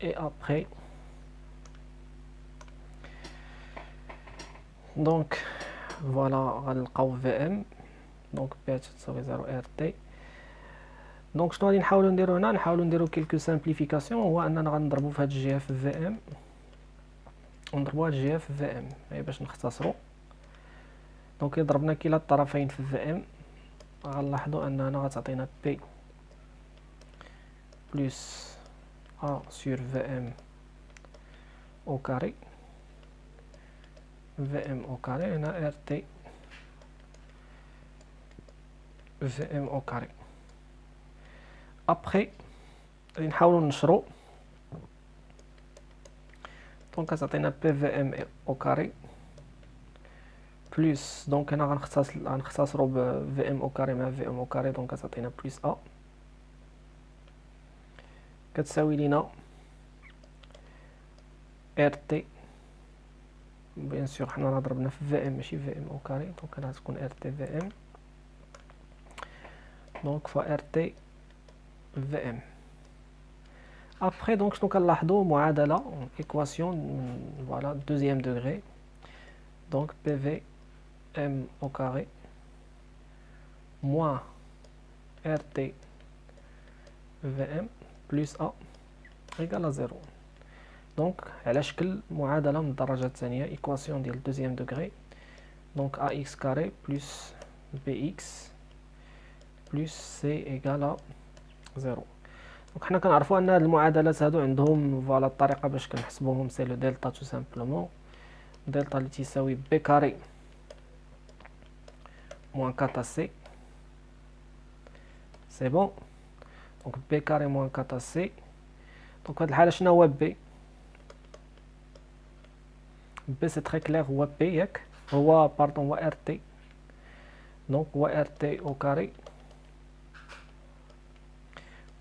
اي ابخي دونك فوالا غنلقاو في ام، دونك بي تساوي زيرو ار تي. دونك شنو غادي نحاولو نديرو هنا؟ نحاولو نديرو كيلكو سامبليفيكاسيون، هو اننا غنضربو في هاد الجي اف في ام ونضربو هاد الجي اف في ام باش نختصرو. دونك إلا ضربنا كلا الطرفين في في ام غنلاحظو اننا غتعطينا بي بلس ا سور في ام او كاري في ام او كاري، هنا ار تي في ام او كاري. ابخي غادي نحاولو نشرو، دونك غتعطينا بي في ام او كاري بلس، دونك هنا غنختصرو ب في ام او كاري مع في ام او كاري، دونك غتعطينا بلس ا كتساوي لينا ار تي. بيان سور حنا راه ضربنا في في ام ماشي في ام او كاري، دونك هنا غتكون ار تي في ام دونك فوا ار تي في ام. ابخي دونك شنو كنلاحظوا؟ معادله ايكواسيون فوالا دوزيام دوغري، دونك بي في ام او كاري موان ار تي في ام بلس ا ايكال زيرو. دونك على شكل معادله من الدرجه الثانيه، ايكواسيون ديال دوزيام دوغري، دونك ا اكس كاري بلس بي اكس بلس سي ايكال زيرو. دونك حنا كنعرفوا ان هاد المعادلات هادو عندهم فوالا الطريقه باش كنحسبوهم، سي لو دلتا تو سامبلومون، دلتا اللي تيساوي بي كاري موان كاتا سي، سي بون. دونك بي كاري موان كاتا سي، دونك هاد الحالة شنو هو بي؟ بي سي تري كلير هو بي ياك، هو باردون هو ار تي، دونك هو ار تي او كاري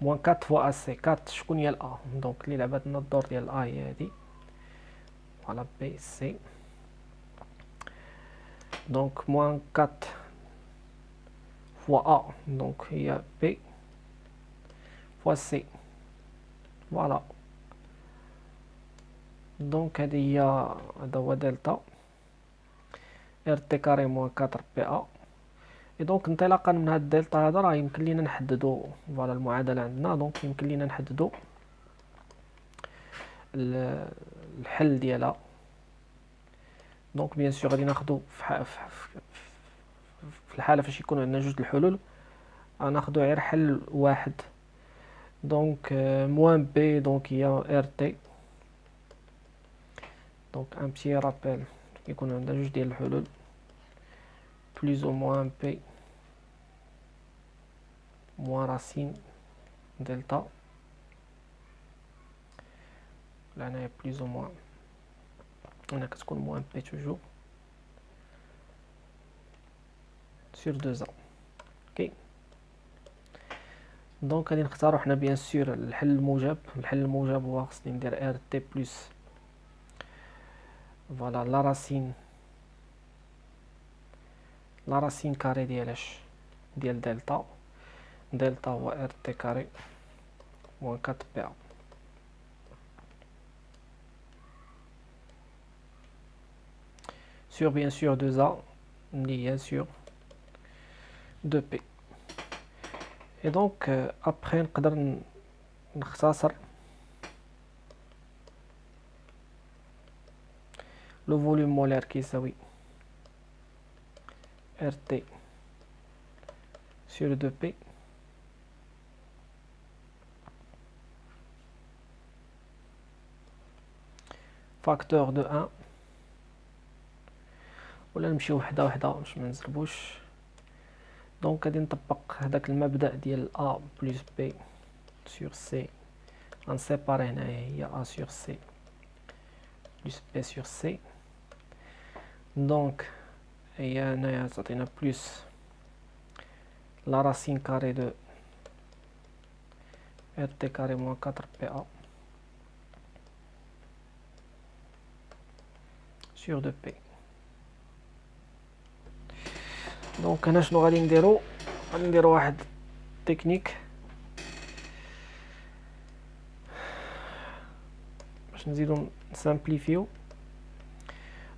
موان 4 فوا اس سي. 4 شكون هي الأ؟ دونك اللي لعبات لنا الدور ديال الأ هي هادي، فوالا بي سي. دونك موان 4 فوا أ، دونك هي بي فوا سي، فوالا. دونك هادي هي، هذا هو دلتا ار تي كاري موان 4 بي أ. اي دونك انطلاقا من هاد الدلتا هذا راه يمكن لينا نحددو فوالا المعادلة عندنا. دونك يمكن لينا نحددو الحل ديالها. دونك بيان سور غادي ناخدو في الحالة فاش يكون عندنا جوج الحلول غناخدو غير حل واحد. دونك موان بي دونك هي ار تي. دونك ان بتي رابيل كيكون عندنا جوج ديال الحلول بلوز او موان بي موان راسين دلتا، هنايا بلوز او موان، هنا كتكون موان بي توجور سور دوز ا. اوكي دونك غادي نختارو حنا بيان سور الحل الموجب. الحل الموجب هو خصني ندير ار تي بلس فوالا لا راسين كاري ديالاش ديال دلتا. دلتا هو ار تي كاري موان 4 بي ا sur bien sûr 2a اللي هي sur 2p. et donc après نقدر نختصر لو فوليوم مولار كيساوي RT sur 2p facteur de 1. ولا نمشيو وحده وحده باش ما نزربوش. دونك غادي نطبق هذاك المبدأ ديال A بلس B sur C، غنسيباري هنايا هي A sur C بلس B sur C. دونك هي هنايا تعطينا بلس لا راسين كاري دو RT كاري موان 4 PA sur 2P. دونك هنا شنو غادي نديرو؟ غادي نديرو واحد تكنيك باش نزيدو نسامبليفيو.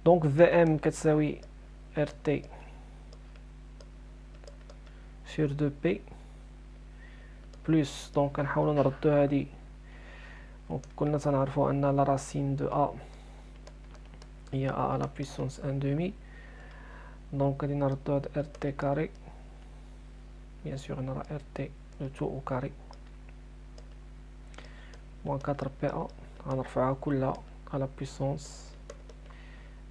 دونك في ام كتساوي ار تي سور 2 بي بلس، دونك كنحاولو نردو هادي. دونك كنا تنعرفو ان لا راسين دو ا هي ا على بويسونس ان دومي. دونك غادي نردو هاد ار تي كاري بيان سور هنا راه ار تي لو تو او كاري موان 4 بي ا غنرفعها كلها على بويسونس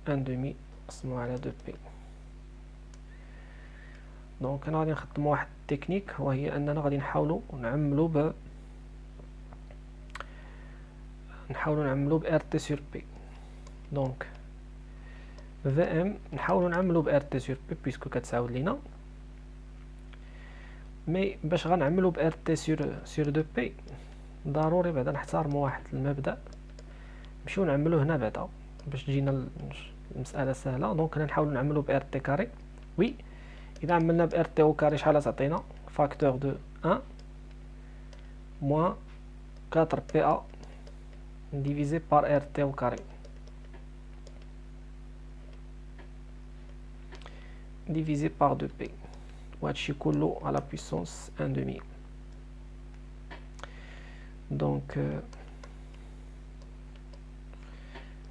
ان دومي قسموها على 2 بي. دونك هنا غادي نخدمو واحد التكنيك وهي اننا غادي نحاولو نعملو ب ار تي سور بي. دونك في ام نحاولو نعملو ب ار تي سور بي بيسكو كتعاود لينا، مي باش غنعملو ب ار تي سور 2 بي ضروري بعدا نحترمو واحد المبدأ نمشيو نعملو هنا بعدا باش تجينا المسألة سهلة. دونك هنا نحاولو نعملو ب ار تي كاري. وي اذا عملنا ب ار تي او كاري شحال تعطينا؟ فاكتور دو 1 موان 4 بي ا ديفيزي بار ار تي او كاري divisé par 2p وهادشي كله على puissance 1 demi. donc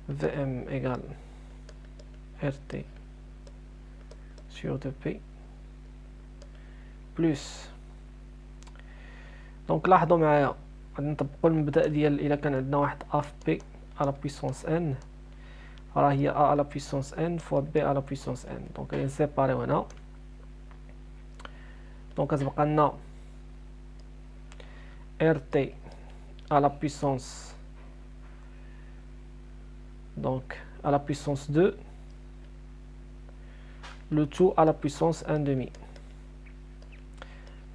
Vm égale RT sur 2p plus. donc لاحظوا معايا غادي نطبقوا المبدأ ديال الا كان عندنا واحد a في p على puissance n راه هي a على puissance n fois b على puissance n. دونك غادي نسيباريو هنا. دونك كتبقى لنا rt à la puissance, donc à la puissance 2, le tout à la puissance 1 demi.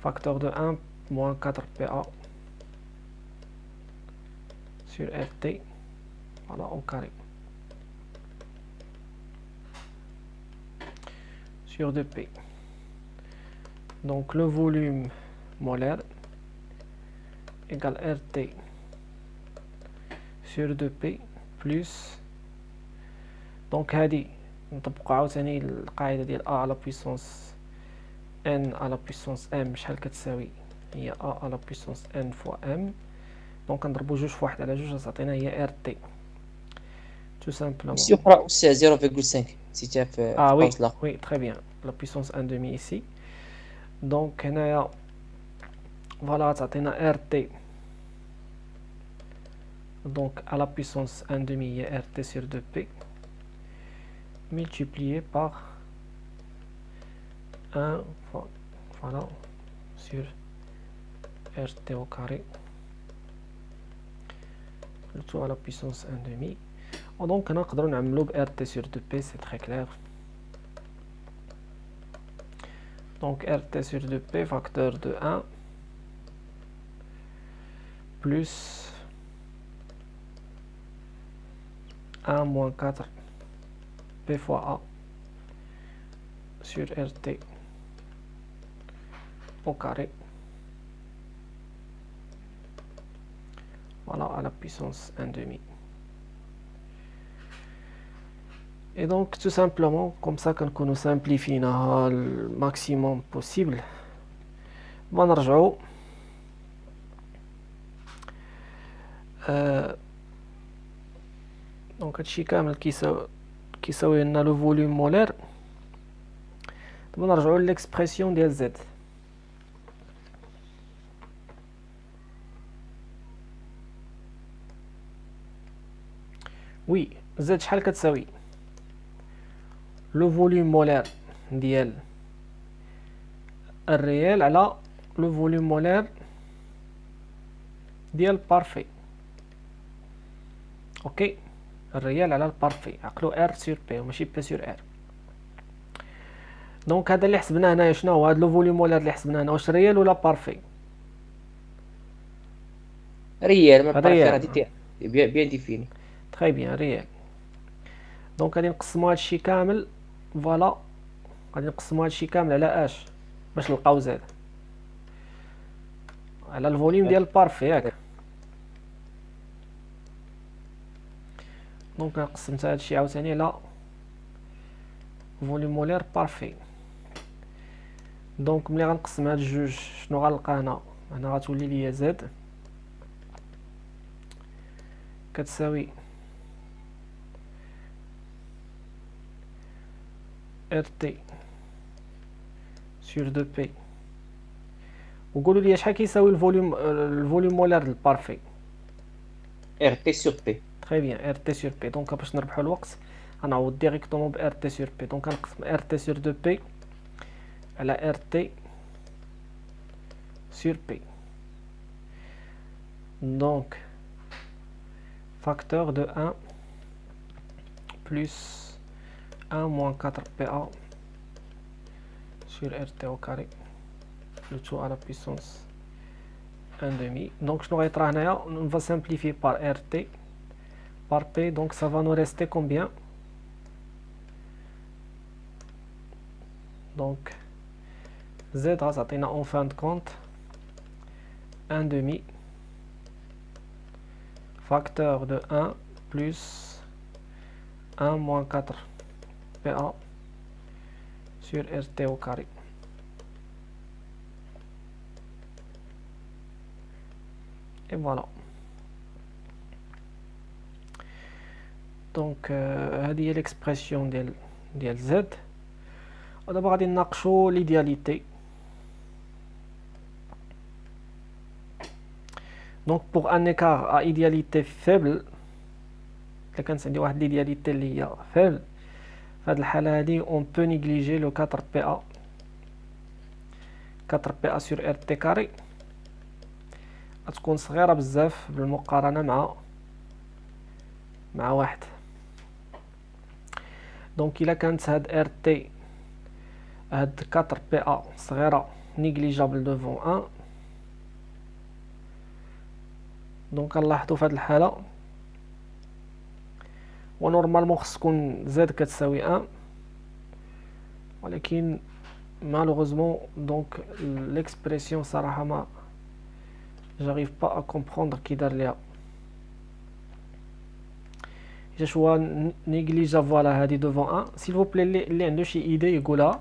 Facteur de 1 moins 4PA sur RT, voilà, au carré. Sur 2P. Donc le volume molaire égale RT sur 2P plus, donc هذه نطبقوا عاوتاني القاعدة ديال A à la puissance N à la puissance M شحال كتساوي هي A à la puissance N fois M. دونك نضربو جوج في واحد على جوج تعطينا هي RT tout simplement. Ici, on prend aussi à 0,5 si tu as fait Ah oui, là. oui, très bien. La puissance 1 demi ici. Donc هنايا voilà تعطينا RT, donc à la puissance 1 demi هي RT sur 2P multiplié par 1 voilà sur RT au carré, le tout à la puissance 1 demi. Donc نقدروا نعملو ب RT sur 2P, c'est très clair. Donc RT sur 2P, facteur de 1 plus 1 moins 4 P fois A sur RT au carré, voilà, à la puissance 1 demi. Et donc tout simplement comme ça كنكونوا simplifiنا le maximum possible. نرجعوا دونك هادشي كامل كيساوي لنا لو فوليوم مولير. دابا نرجعوا للإكسبرسيون ديال زد. وي زد شحال كتساوي لو فوليوم مولير ديال الريال على لو فوليوم مولير ديال بارفي. اوكي، الريال على البارفي، عقلوا ار سور بي وماشي بي سور ار. دونك هذا اللي حسبناه هنايا شنو هو؟ هذا لو فوليوم مولير اللي حسبناه هنا واش ريال ولا بارفي؟ ريال. ما بارفي ريال. غادي بيان ديفيني. تري بيان ريال. دونك غادي نقسموا هادشي كامل، فوالا غادي نقسموا هادشي كامل على اش باش نلقاو زاد على الفوليوم ديال البارفي ياك. دونك قسمت هادشي عاوتاني على فوليوم مولير بارفي. دونك ملي غنقسم هاد الجوج شنو غنلقى هنا؟ هنا غتولي ليا زد كتساوي RT sur 2P. وقولوا لي شحال كيساوي الفوليوم مولير للبارفي؟ RT sur P. تري بيان RT sur P. دونك باش نربحوا الوقت غنعوض ديريكتومون ب RT sur P. دونك غنقسم RT sur 2P على RT sur P. Donc facteur de 1 plus 1 moins 4PA sur RT au carré, le tout à la puissance 1 demi. Donc je on va simplifier par RT par P, donc ça va nous rester combien? Donc Z en fin de compte 1 demi facteur de 1 plus 1 moins 4 PA sur RT au carré. Et voilà. Donc هذه هي l'expression ديال Z. ودابا غادي نناقشوا l'idéalité. Donc pour un écart à idéalité faible، إلا كانت عندي واحد l'idéalité اللي هي faible، في هذه الحالة هذه on peut négliger le 4PA sur RT carré غتكون صغيرة بزاف بالمقارنة مع واحد. دونك الا كانت هاد ار تي هاد 4 بي ا صغيرة نيجليجابل دوفون 1، دونك غنلاحظوا في هاد الحالة ونورمالمون خص تكون زد كتساوي 1، ولكن malheureusement دونك ليكسبرسيون صراحة ما j'arrive pas à comprendre كي دار ليها. حيت هو نيجليجا فوالا هادي دوفون 1 سيل فو بلي اللي عنده شي ايدي يقولها،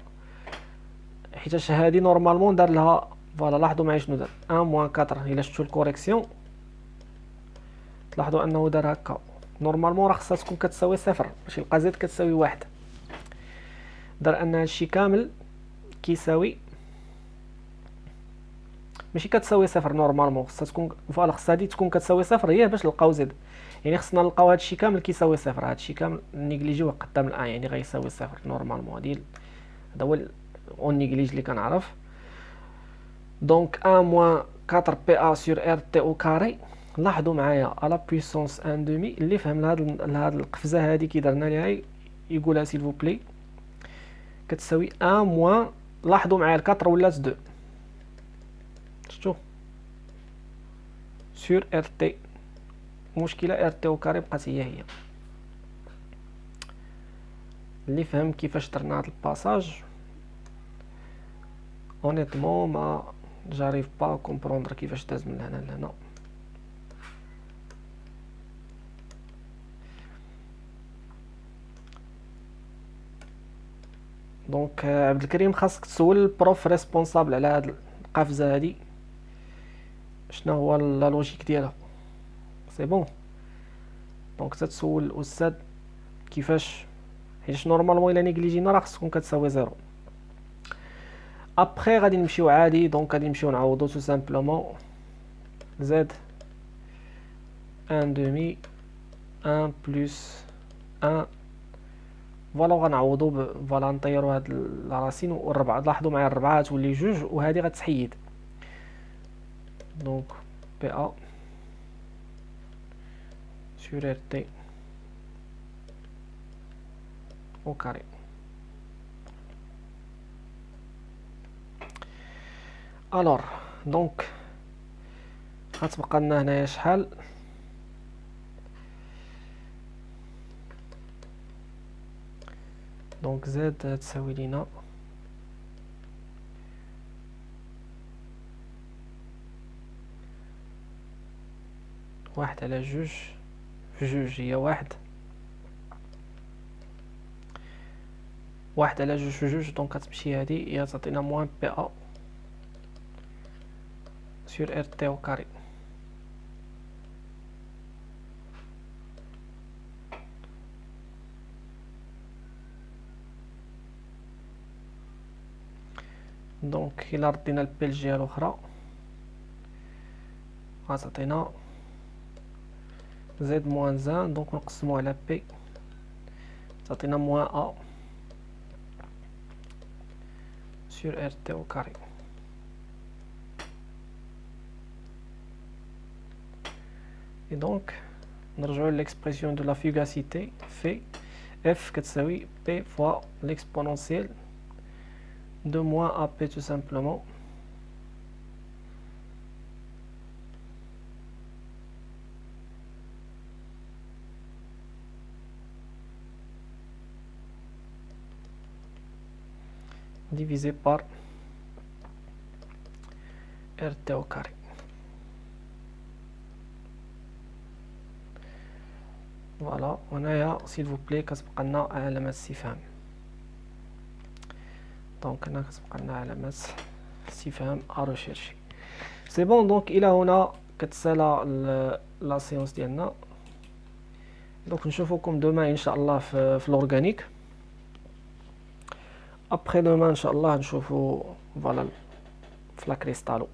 حيت هادي نورمالمون دار لها فوالا. لاحظوا معايا شنو دار 1 موان 4. الا شفتوا الكوريكسيون تلاحظوا انه دار هكا. نورمالمون راه خصها تكون كتساوي صفر باش يلقى زد كتساوي واحد. دار ان هادشي كامل كيساوي ماشي كتساوي صفر. نورمالمون خصها تكون فوالا، خصها هادي تكون كتساوي صفر هي باش نلقاو زد. يعني خصنا نلقاو هادشي كامل كيساوي صفر، هادشي كامل نيجليجيوه قدام الان يعني غيساوي صفر نورمالمون. هادي هذا هو اون نيجليج اللي كنعرف. دونك 1 موان 4 بي ا سور ار تي او كاري. لاحظوا معايا على بويسونس 1 دومي. اللي فهم لهاد القفزه هادي كي درنا ليها يقولها سيل فو بلي. كتساوي 1 موان، لاحظوا معايا 4 ولات 2 شفتوا سور ار تي. المشكله ار تي او كاري بقات هي. اللي فهم كيفاش درنا هاد الباساج اونيتمون ما جاريف با كومبروندر كيفاش داز من هنا لهنا. دونك عبد الكريم خاصك تسول البروف ريسبونسابل على هاد القفزه هادي شنو هو لا لوجيك ديالها. سي بون. دونك تتسول الاستاذ كيفاش، حيت نورمالمون الا نيجليجينا راه خص تكون كتساوي زيرو. ابخي غادي نمشيو عادي. دونك غادي نمشيو نعوضو تو سامبلومون زد 1 دومي 1 بلس 1 فوالا. غنعوضو فوالا نطيرو هاد الراسين والربعة. لاحظوا معايا الربعة تولي جوج وهادي غتحيد. دونك بي ا سور ار تي او كاري. الوغ دونك غتبقى لنا هنايا شحال؟ دونك زد تساوي لينا واحد على جوج في جوج هي واحد. واحد على جوج في جوج. دونك غتمشي هادي هي تعطينا موان بي ا سور ار تي او كاري. دونك الى ردينا البي الجهه الاخرى غتعطينا زد موان زان. دونك نقسمو على بي تعطينا موان ا سور ار تي او كاري. et donc نرجعو للإكسبرسيون دو لا فوغاسيتي في f كتساوي p fois l'exponentielle de moins ap tout simplement. divisé par rt au carré. فوالا. وهنايا سيل فو بلي كتبقى لنا علامة استفهام. دونك هنا كتبقى لنا علامة استفهام اريشيرشي. سي بون. دونك الى هنا كتسالى لا سيونس ديالنا. دونك نشوفكم دوما ان شاء الله في الاورغانيك. ابخي دوما ان شاء الله نشوفو فوالا في لا كريستالو.